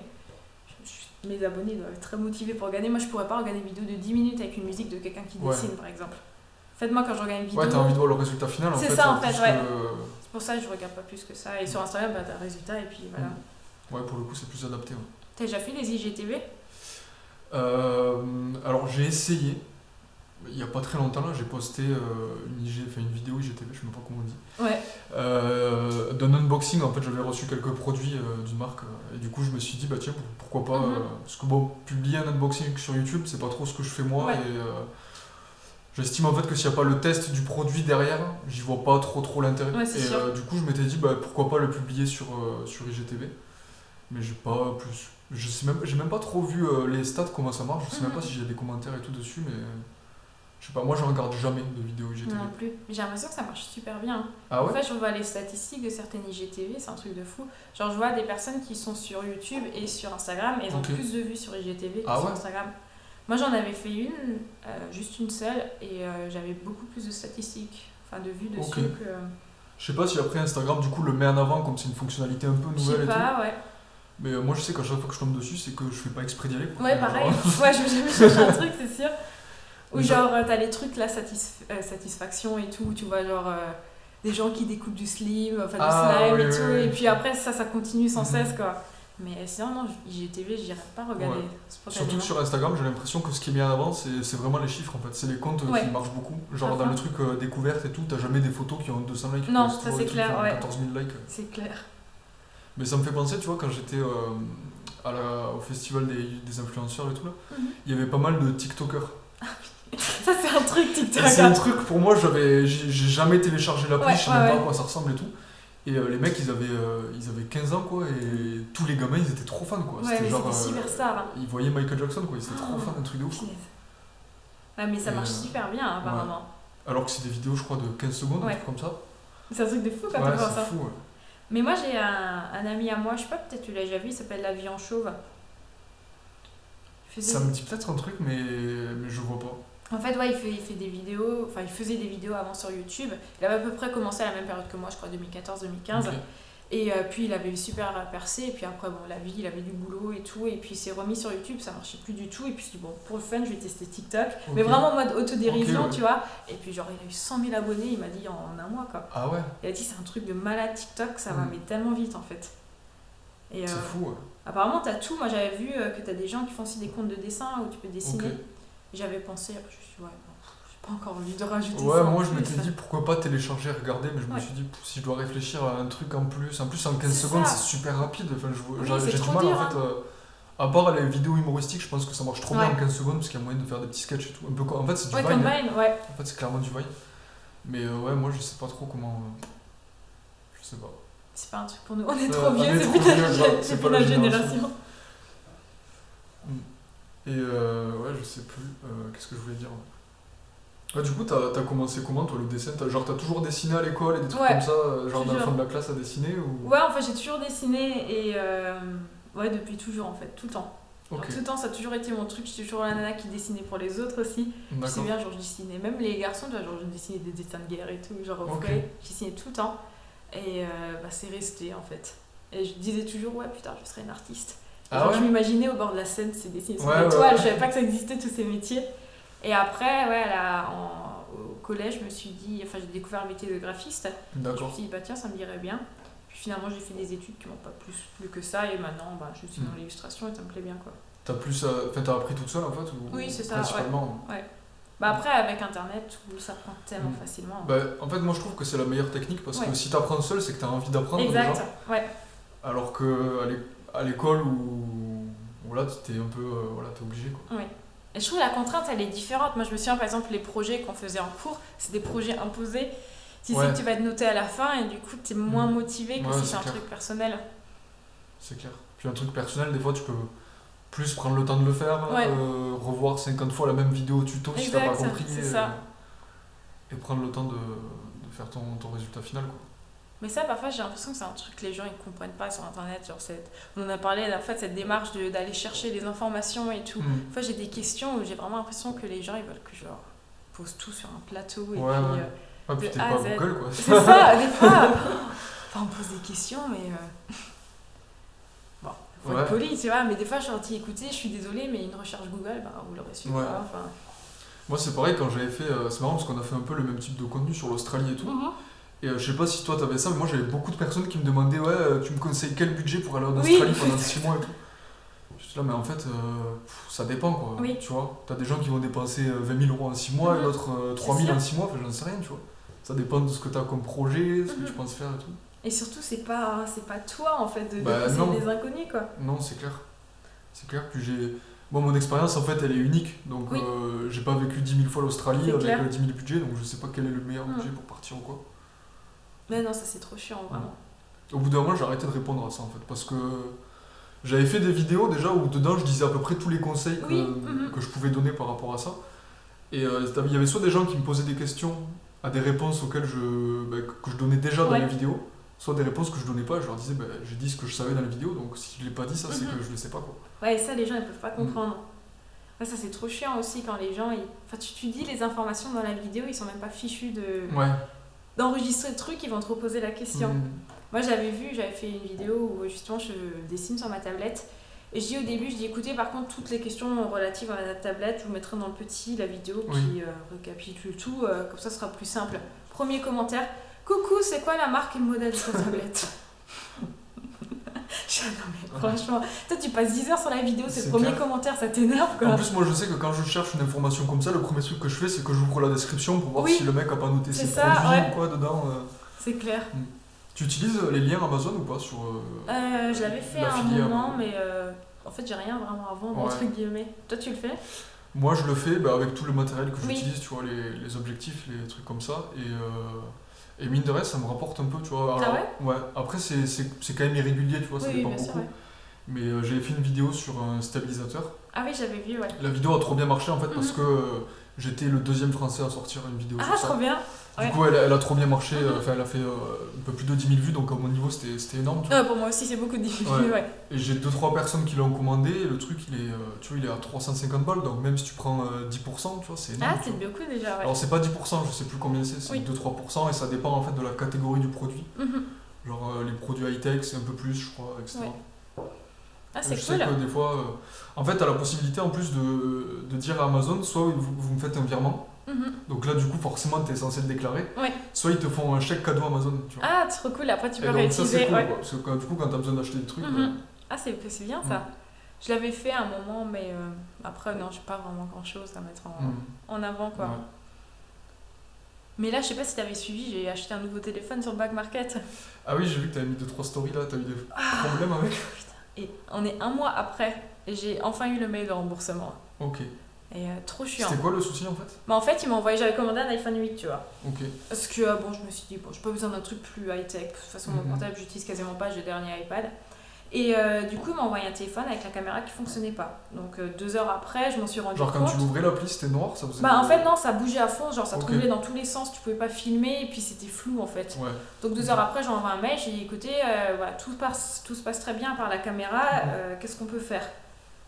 Speaker 2: mes abonnés doivent être très motivés pour regarder. Moi, je pourrais pas regarder une vidéo de 10 minutes avec une musique de quelqu'un qui dessine, par exemple. En fait, moi, quand je regarde une vidéo.
Speaker 1: Ouais, t'as envie de voir le résultat final en fait.
Speaker 2: C'est ça, en fait, ouais. C'est pour ça que je regarde pas plus que ça. Et sur Instagram, t'as le résultat et puis voilà.
Speaker 1: Ouais, pour le coup, c'est plus adapté. Ouais.
Speaker 2: T'as déjà fait les IGTV?
Speaker 1: Alors, j'ai essayé. Il n'y a pas très longtemps, là, j'ai posté une vidéo IGTV, je sais même pas comment on dit.
Speaker 2: Ouais.
Speaker 1: D'un unboxing, en fait, j'avais reçu quelques produits d'une marque. Et du coup, je me suis dit, bah tiens, pourquoi pas. Parce que bon, publier un unboxing sur YouTube, c'est pas trop ce que je fais moi.
Speaker 2: Ouais.
Speaker 1: Et j'estime en fait que s'il n'y a pas le test du produit derrière, j'y vois pas trop l'intérêt.
Speaker 2: Ouais, c'est sûr.
Speaker 1: Du coup, je m'étais dit, bah pourquoi pas le publier sur IGTV. Mais j'ai pas plus. J'ai même pas trop vu les stats, comment ça marche. Je sais même pas si j'ai des commentaires et tout dessus, mais. Je sais pas, moi je regarde jamais de vidéos IGTV.
Speaker 2: Non plus. J'ai l'impression que ça marche super bien.
Speaker 1: Ah ouais?
Speaker 2: En fait, je vois les statistiques de certaines IGTV, c'est un truc de fou. Genre, je vois des personnes qui sont sur YouTube et sur Instagram et elles ont plus de vues sur IGTV que sur Instagram. Moi, j'en avais fait une, juste une seule, et j'avais beaucoup plus de statistiques, enfin de vues dessus que.
Speaker 1: Je sais pas si après Instagram du coup le met en avant comme c'est une fonctionnalité un peu nouvelle et tout.
Speaker 2: Je sais pas, ouais.
Speaker 1: Mais moi je sais qu'à chaque fois que je tombe dessus, c'est que je fais pas exprès d'y aller.
Speaker 2: Ouais, pareil. Ouais, je vais jamais chercher un truc, c'est sûr. Ou genre, t'as les trucs, la satisfaction et tout, tu vois, genre des gens qui découpent du slime, enfin du slime et tout, et puis après ça continue sans cesse, quoi. Mais sinon, non, IGTV, j'irais pas regarder spontanément.
Speaker 1: Surtout que sur Instagram, j'ai l'impression que ce qui est mis en avant, c'est vraiment les chiffres en fait. C'est les comptes qui marchent beaucoup. Genre dans le truc découverte et tout, t'as jamais des photos qui ont 200 likes.
Speaker 2: Non, ça c'est clair, ouais.
Speaker 1: 14 000 likes.
Speaker 2: C'est clair.
Speaker 1: Mais ça me fait penser, tu vois, quand j'étais au festival des influenceurs et tout là, il y avait pas mal de TikTokers.
Speaker 2: Ça c'est un truc TikTok.
Speaker 1: C'est un truc pour moi, j'ai jamais téléchargé l'appli, je sais même pas à quoi ça ressemble et tout. Et les mecs ils avaient 15 ans quoi, et tous les gamins ils étaient trop fans quoi.
Speaker 2: Ouais, c'était genre super star. Hein.
Speaker 1: Ils voyaient Michael Jackson quoi, ils étaient trop fans, un truc de ouf.
Speaker 2: Ouais, mais ça marche super bien apparemment.
Speaker 1: Ouais. Alors que c'est des vidéos je crois de 15 secondes, un truc comme ça.
Speaker 2: C'est un truc de fou quand tu vois ça.
Speaker 1: C'est fou, ouais.
Speaker 2: Mais moi j'ai un ami à moi, je sais pas, peut-être tu l'as déjà vu, il s'appelle La Vie en Chauve.
Speaker 1: Ça me dit peut-être un truc mais je vois pas.
Speaker 2: En fait, ouais, il fait des vidéos, enfin il faisait des vidéos avant sur YouTube. Il avait à peu près commencé à la même période que moi, je crois 2014-2015. Okay. Et puis il avait super percé, et puis après, bon, la vie, il avait du boulot et tout, et puis il s'est remis sur YouTube, ça marchait plus du tout, et puis il s'est dit, bon, pour le fun, je vais tester TikTok, mais vraiment en mode autodérision, tu vois. Et puis genre, il a eu 100 000 abonnés, il m'a dit en un mois, quoi.
Speaker 1: Ah ouais?
Speaker 2: Il a dit, c'est un truc de malade TikTok, ça va mais tellement vite, en fait. Et,
Speaker 1: c'est fou, ouais.
Speaker 2: Apparemment, t'as tout, moi j'avais vu que t'as des gens qui font aussi des comptes de dessin où tu peux dessiner. Okay. J'avais pensé, après je me suis dit, ouais, j'ai pas encore envie de rajouter ça.
Speaker 1: Ouais, moi je m'étais dit pourquoi pas télécharger, regarder, mais je me suis dit si je dois réfléchir à un truc en plus en 15 secondes c'est super rapide. Enfin, j'ai du mal en fait. À part les vidéos humoristiques, je pense que ça marche trop bien en 15 secondes parce qu'il y a moyen de faire des petits sketchs et tout. Un peu en fait, c'est du Vine.
Speaker 2: Comme Vine, ouais.
Speaker 1: En fait, c'est clairement du Vine. Mais ouais, moi je sais pas trop comment. Je sais pas.
Speaker 2: C'est pas un truc pour nous, on est trop vieux, c'est plus notre génération.
Speaker 1: Et ouais, je sais plus, qu'est-ce que je voulais dire. Ouais, du coup, t'as commencé comment toi le dessin? Genre t'as toujours dessiné à l'école et des trucs comme ça, genre dans le fond de la classe à dessiner ou...
Speaker 2: Ouais, en fait j'ai toujours dessiné et ouais, depuis toujours en fait, tout le temps. Okay. Tout le temps ça a toujours été mon truc, j'étais toujours la nana qui dessinait pour les autres aussi. Je sais bien, genre je dessinais, même les garçons, genre je dessinais des dessins de guerre et tout, genre au frais, je dessinais tout le temps. Et c'est resté en fait. Et je disais toujours, ouais putain, je serais une artiste. Genre, je m'imaginais au bord de la Seine, c'est dessiner sur des toiles, je savais pas que ça existait tous ces métiers. Et après, ouais, au collège, je me suis dit, enfin, j'ai découvert le métier de graphiste. Je me
Speaker 1: D'accord.
Speaker 2: suis dit, bah tiens, ça me dirait bien. Puis finalement, j'ai fait des études qui m'ont pas plus plu que ça. Et maintenant, bah, je suis dans l'illustration et ça me plaît bien, quoi.
Speaker 1: T'as appris toute seule en fait ou
Speaker 2: Oui, c'est ça,
Speaker 1: principalement
Speaker 2: ouais. Bah après, avec Internet, où ça prend tellement facilement.
Speaker 1: Bah, en fait, moi je trouve que c'est la meilleure technique parce que si t'apprends seul, c'est que t'as envie d'apprendre
Speaker 2: Exact,
Speaker 1: déjà.
Speaker 2: ouais.
Speaker 1: Alors que à l'école où là, t'es un peu. Voilà, t'es obligé quoi.
Speaker 2: Oui. Et je trouve que la contrainte, elle est différente. Moi, je me souviens, par exemple, les projets qu'on faisait en cours, c'est des projets imposés. Tu sais que tu vas te noter à la fin et du coup, t'es moins motivé que si c'est un truc personnel.
Speaker 1: C'est clair. Puis un truc personnel, des fois, tu peux plus prendre le temps de le faire, revoir 50 fois la même vidéo tuto si t'as pas compris. Et prendre le temps de faire ton résultat final, quoi.
Speaker 2: Mais ça, parfois, j'ai l'impression que c'est un truc que les gens ils comprennent pas sur Internet. Genre on en a parlé la dernière fois de cette démarche d'aller chercher des informations et tout. Des fois, j'ai des questions où j'ai vraiment l'impression que les gens ils veulent que je leur pose tout sur un plateau. Et
Speaker 1: puis t'es pas Google, quoi.
Speaker 2: C'est ça, des fois. Enfin, on pose des questions, mais. Bon, faut être poli, tu vois. Mais des fois, je leur dis écoutez, je suis désolée, mais une recherche Google, bah, vous l'aurez su. Enfin...
Speaker 1: Moi, c'est pareil quand j'avais fait. C'est marrant parce qu'on a fait un peu le même type de contenu sur l'Australie et tout. Et je sais pas si toi t'avais ça, mais moi j'avais beaucoup de personnes qui me demandaient tu me conseilles quel budget pour aller en Australie pendant 6 mois et tout. Je suis là, mais en fait, ça dépend quoi. Tu vois, t'as des gens qui vont dépenser 20 000 € en 6 mois et d'autres 3 000 en 6 mois, j'en sais rien, tu vois. Ça dépend de ce que t'as comme projet, ce que tu penses faire et tout.
Speaker 2: Et surtout, c'est pas toi en fait de conseiller des inconnus quoi.
Speaker 1: Non, c'est clair. C'est clair. Puis moi, mon expérience en fait elle est unique, donc j'ai pas vécu 10 000 fois l'Australie avec 10 000 budgets, donc je sais pas quel est le meilleur budget pour partir ou quoi.
Speaker 2: Mais non, ça c'est trop chiant, vraiment.
Speaker 1: Au bout d'un moment, j'ai arrêté de répondre à ça en fait, parce que j'avais fait des vidéos déjà où dedans je disais à peu près tous les conseils que je pouvais donner par rapport à ça. Et il y avait soit des gens qui me posaient des questions à des réponses auxquelles que je donnais déjà dans les vidéos, soit des réponses que je donnais pas, je leur disais j'ai dit ce que je savais dans la vidéo, donc si je l'ai pas dit, ça c'est que je le sais pas quoi.
Speaker 2: Ouais, et ça les gens ils peuvent pas comprendre. Ouais, ça c'est trop chiant aussi quand les gens enfin tu dis les informations dans la vidéo, ils sont même pas fichus d'enregistrer le truc, ils vont te reposer la question. Moi j'avais fait une vidéo où justement je dessine sur ma tablette et je dis au début, écoutez par contre toutes les questions relatives à la tablette, je vous mettrai dans le petit la vidéo qui récapitule tout, comme ça ce sera plus simple. Premier commentaire, coucou c'est quoi la marque et le modèle de ta tablette? Non mais franchement, toi tu passes 10 heures sur la vidéo, c'est le premier commentaire, ça t'énerve quoi.
Speaker 1: En plus moi je sais que quand je cherche une information comme ça, le premier truc que je fais c'est que j'ouvre la description pour voir si le mec a pas noté ses produits ou quoi dedans.
Speaker 2: C'est clair.
Speaker 1: Tu utilises les liens Amazon ou pas sur
Speaker 2: je l'avais fait à un moment, mais en fait j'ai rien vraiment à vendre entre guillemets. Toi tu le fais?
Speaker 1: Moi je le fais avec tout le matériel que j'utilise, tu vois, les objectifs, les trucs comme ça. Et mine de rien, ça me rapporte un peu, tu vois. Alors, ouais. Après, c'est quand même irrégulier, tu vois, ça dépend beaucoup. Mais j'avais fait une vidéo sur un stabilisateur.
Speaker 2: Ah oui, j'avais vu,
Speaker 1: La vidéo a trop bien marché en fait parce que j'étais le deuxième français à sortir une vidéo sur ça.
Speaker 2: Ah, trop bien.
Speaker 1: Du coup, elle a trop bien marché. Elle a fait un peu plus de 10 000 vues, donc à mon niveau, c'était énorme. Tu vois.
Speaker 2: Pour moi aussi, c'est beaucoup de 10 000 vues,
Speaker 1: Et j'ai 2-3 personnes qui l'ont commandé. Et le truc, il est à 350 balles. Donc même si tu prends 10%, tu vois, c'est énorme.
Speaker 2: Ah, c'est beaucoup déjà,
Speaker 1: Alors, c'est pas 10%, je sais plus combien c'est 2-3%. Et ça dépend en fait de la catégorie du produit. Genre, les produits high-tech, c'est un peu plus, je crois, etc.
Speaker 2: Ah, c'est
Speaker 1: cool. Je sais que des fois, en fait, tu as la possibilité en plus de dire à Amazon, soit vous me faites un virement. Donc là, du coup, forcément, tu es censé le déclarer. Soit ils te font un chèque cadeau Amazon. Tu vois.
Speaker 2: Ah, trop cool, après tu peux
Speaker 1: réutiliser. Ça, c'est cool,
Speaker 2: parce
Speaker 1: que du coup, quand tu as besoin d'acheter des trucs.
Speaker 2: Ah, c'est bien ça. Je l'avais fait à un moment, mais après, non, j'ai pas vraiment grand chose à mettre en avant, quoi. Mais là, je sais pas si t'avais suivi, j'ai acheté un nouveau téléphone sur Back Market.
Speaker 1: Ah oui, j'ai vu que t'avais mis 2-3 stories là, t'as eu des problèmes avec.
Speaker 2: Et on est un mois après, et j'ai enfin eu le mail de remboursement.
Speaker 1: Ok.
Speaker 2: Et trop chiant.
Speaker 1: C'était quoi le souci en fait?
Speaker 2: En fait, j'avais commandé un iPhone 8, tu vois.
Speaker 1: Ok.
Speaker 2: Parce que je me suis dit, j'ai pas besoin d'un truc plus high-tech. De toute façon, mon portable, j'utilise quasiment pas, j'ai le dernier iPad. Et du coup, il m'a envoyé un téléphone avec la caméra qui fonctionnait pas. Donc 2 heures après, je m'en suis rendu compte.
Speaker 1: Genre quand tu l'ouvrais l'appli, c'était noir, ça faisait...
Speaker 2: En fait, non, ça bougeait à fond, genre ça tremblait dans tous les sens, tu pouvais pas filmer, et puis c'était flou en fait. Donc 2 heures après, j'envoie un mail, j'ai dit écoutez, tout se passe très bien par la caméra, qu'est-ce qu'on peut faire?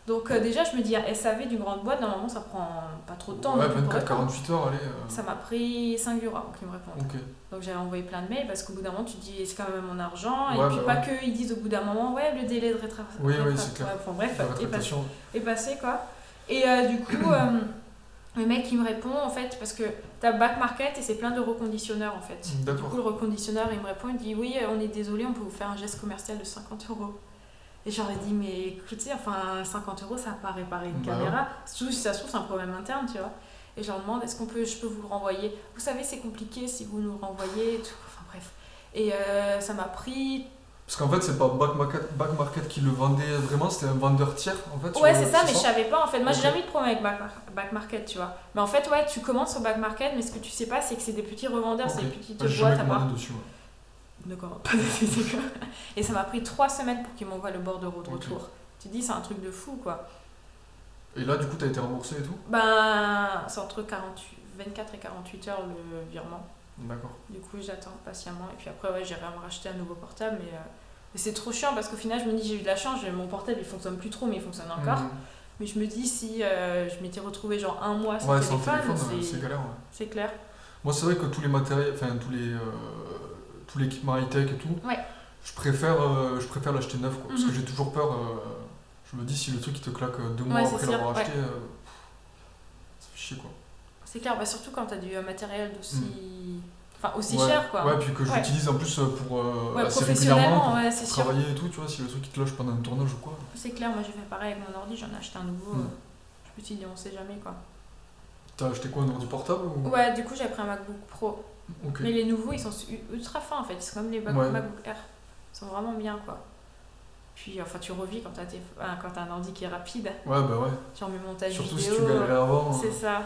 Speaker 2: Donc déjà, je me dis, SAV d'une grande boîte, normalement ça prend pas trop de temps.
Speaker 1: Ouais, 24-48 heures, allez.
Speaker 2: Ça m'a pris 5 jours avant qu'ils me répondent.
Speaker 1: Ok.
Speaker 2: Donc j'avais envoyé plein de mails parce qu'au bout d'un moment, tu te dis, c'est quand même mon argent. Et puis pas qu'ils disent au bout d'un moment, le délai de
Speaker 1: Oui, c'est clair.
Speaker 2: Bref, est passé quoi. Et du coup, Le mec il me répond en fait parce que t'as Back Market et c'est plein de reconditionneurs en fait. Du
Speaker 1: D'accord.
Speaker 2: coup le reconditionneur il me répond, il dit oui on est désolé, on peut vous faire un geste commercial de 50 €. Et j'aurais dit mais écoutez, enfin 50 € ça va pas réparer une
Speaker 1: Bah
Speaker 2: caméra. Surtout si ça se trouve c'est un problème interne, tu vois. Et je leur demande est-ce je peux vous le renvoyer. Vous savez c'est compliqué si vous nous le renvoyez et tout. Enfin bref. Et ça m'a pris.
Speaker 1: Parce qu'en fait, c'est pas Back Market qui le vendait vraiment, c'était un vendeur tiers en fait.
Speaker 2: Ouais, c'est ça, mais je savais pas en fait. Moi,
Speaker 1: Ok.
Speaker 2: j'ai jamais eu de problème avec Back Market, tu vois. Mais en fait, ouais, tu commandes sur Back Market, mais ce que tu sais pas, c'est que c'est des petits revendeurs,
Speaker 1: Ok.
Speaker 2: c'est des petites
Speaker 1: J'ai
Speaker 2: boîtes
Speaker 1: jamais
Speaker 2: à part.
Speaker 1: commandé dessus. Ouais.
Speaker 2: D'accord. Et ça m'a pris 3 semaines pour qu'ils m'envoient le bordereau de
Speaker 1: Ok.
Speaker 2: retour. Tu te dis, c'est un truc de fou, quoi.
Speaker 1: Et là, du coup, t'as été remboursé et tout?
Speaker 2: Ben, c'est entre 24 et 48 heures le virement.
Speaker 1: D'accord.
Speaker 2: Du coup, j'attends patiemment. Et puis après, ouais, j'irai me racheter un nouveau portable, mais c'est trop chiant parce qu'au final, je me dis, j'ai eu de la chance, mon portable il fonctionne plus trop, mais il fonctionne encore.
Speaker 1: Mhm.
Speaker 2: Mais je me dis, si je m'étais retrouvée genre un mois sans
Speaker 1: Ouais, sans
Speaker 2: téléphone,
Speaker 1: téléphone, c'est galère. Ouais.
Speaker 2: c'est clair.
Speaker 1: Moi, c'est vrai que tous les matériels, enfin, tout l'équipement high-tech et tout,
Speaker 2: Ouais.
Speaker 1: je préfère l'acheter neuf, quoi. Parce que
Speaker 2: Mhm.
Speaker 1: j'ai toujours peur. Je me dis, si le truc il te claque 2 mois
Speaker 2: Ouais, c'est
Speaker 1: après
Speaker 2: sûr,
Speaker 1: l'avoir
Speaker 2: ouais.
Speaker 1: acheté, ça fait chier, quoi.
Speaker 2: C'est clair, bah, surtout quand t'as du matériel d'aussi. Enfin, aussi
Speaker 1: Ouais.
Speaker 2: cher, quoi.
Speaker 1: Ouais, puis que
Speaker 2: Ouais.
Speaker 1: j'utilise en plus pour
Speaker 2: Ouais,
Speaker 1: assez régulièrement
Speaker 2: professionnellement,
Speaker 1: pour
Speaker 2: ouais, c'est sûr.
Speaker 1: travailler et tout, tu vois, si le truc il te lâche pendant un tournage ou quoi.
Speaker 2: C'est clair, moi j'ai fait pareil avec mon ordi, j'en ai acheté un nouveau.
Speaker 1: Mm.
Speaker 2: Je me suis dit, on sait jamais, quoi.
Speaker 1: T'as acheté quoi, un ordi portable ou...
Speaker 2: Ouais, du coup, j'ai pris un MacBook Pro.
Speaker 1: Ok.
Speaker 2: Mais les nouveaux, ils sont ultra fins en fait. C'est comme les
Speaker 1: Ouais.
Speaker 2: MacBook Air. Ils sont vraiment bien, quoi. Puis, enfin, tu revis quand t'as un ordi qui est rapide.
Speaker 1: Ouais, bah ouais.
Speaker 2: Genre, mes montages
Speaker 1: Surtout
Speaker 2: vidéo.
Speaker 1: si tu galérais avant.
Speaker 2: C'est ça.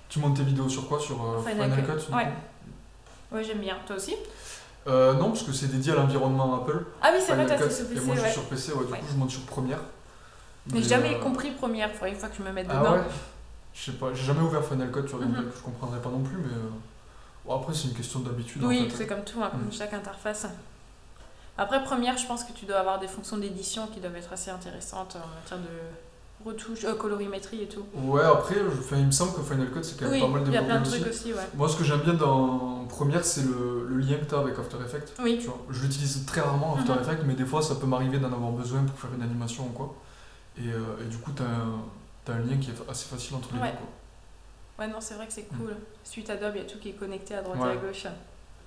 Speaker 1: Tu montes tes vidéos sur quoi? Sur
Speaker 2: Final
Speaker 1: Final
Speaker 2: Cut.
Speaker 1: Cut du
Speaker 2: Ouais.
Speaker 1: coup
Speaker 2: Ouais, j'aime bien. Toi aussi?
Speaker 1: Non, parce que c'est dédié à l'environnement Apple.
Speaker 2: Ah oui, c'est vrai,
Speaker 1: Final
Speaker 2: toi,
Speaker 1: Cut.
Speaker 2: c'est sur
Speaker 1: Et
Speaker 2: PC,
Speaker 1: moi je suis
Speaker 2: ouais.
Speaker 1: sur PC, ouais, du
Speaker 2: Ouais.
Speaker 1: coup je monte sur Premiere.
Speaker 2: Mais j'ai jamais compris Première, il faudrait une fois que je me mette
Speaker 1: Ah
Speaker 2: dedans.
Speaker 1: ouais? Je sais pas, j'ai jamais ouvert Final Cut, tu vois, donc
Speaker 2: Mhm.
Speaker 1: je comprendrais pas non plus, mais bon, après c'est une question d'habitude
Speaker 2: Oui,
Speaker 1: en fait.
Speaker 2: c'est comme tout, hein, comme
Speaker 1: Mm.
Speaker 2: chaque interface. Après, Première, je pense que tu dois avoir des fonctions d'édition qui doivent être assez intéressantes en matière de retouche, colorimétrie et tout.
Speaker 1: Ouais, après, il me semble que Final Cut c'est quand même
Speaker 2: Oui,
Speaker 1: pas mal
Speaker 2: il y a plein de
Speaker 1: développé
Speaker 2: trucs
Speaker 1: aussi.
Speaker 2: aussi, ouais.
Speaker 1: Moi, ce que j'aime bien dans Premiere, c'est le lien que tu as avec After Effects.
Speaker 2: Oui.
Speaker 1: Tu vois, je l'utilise très rarement After
Speaker 2: Mhm.
Speaker 1: Effects, mais des fois ça peut m'arriver d'en avoir besoin pour faire une animation ou quoi. Et du coup, tu as un lien qui est assez facile entre les
Speaker 2: Ouais.
Speaker 1: deux, quoi.
Speaker 2: Ouais, non, c'est vrai que c'est cool. Suite Adobe, il y a tout qui est connecté à droite
Speaker 1: Ouais.
Speaker 2: et à gauche.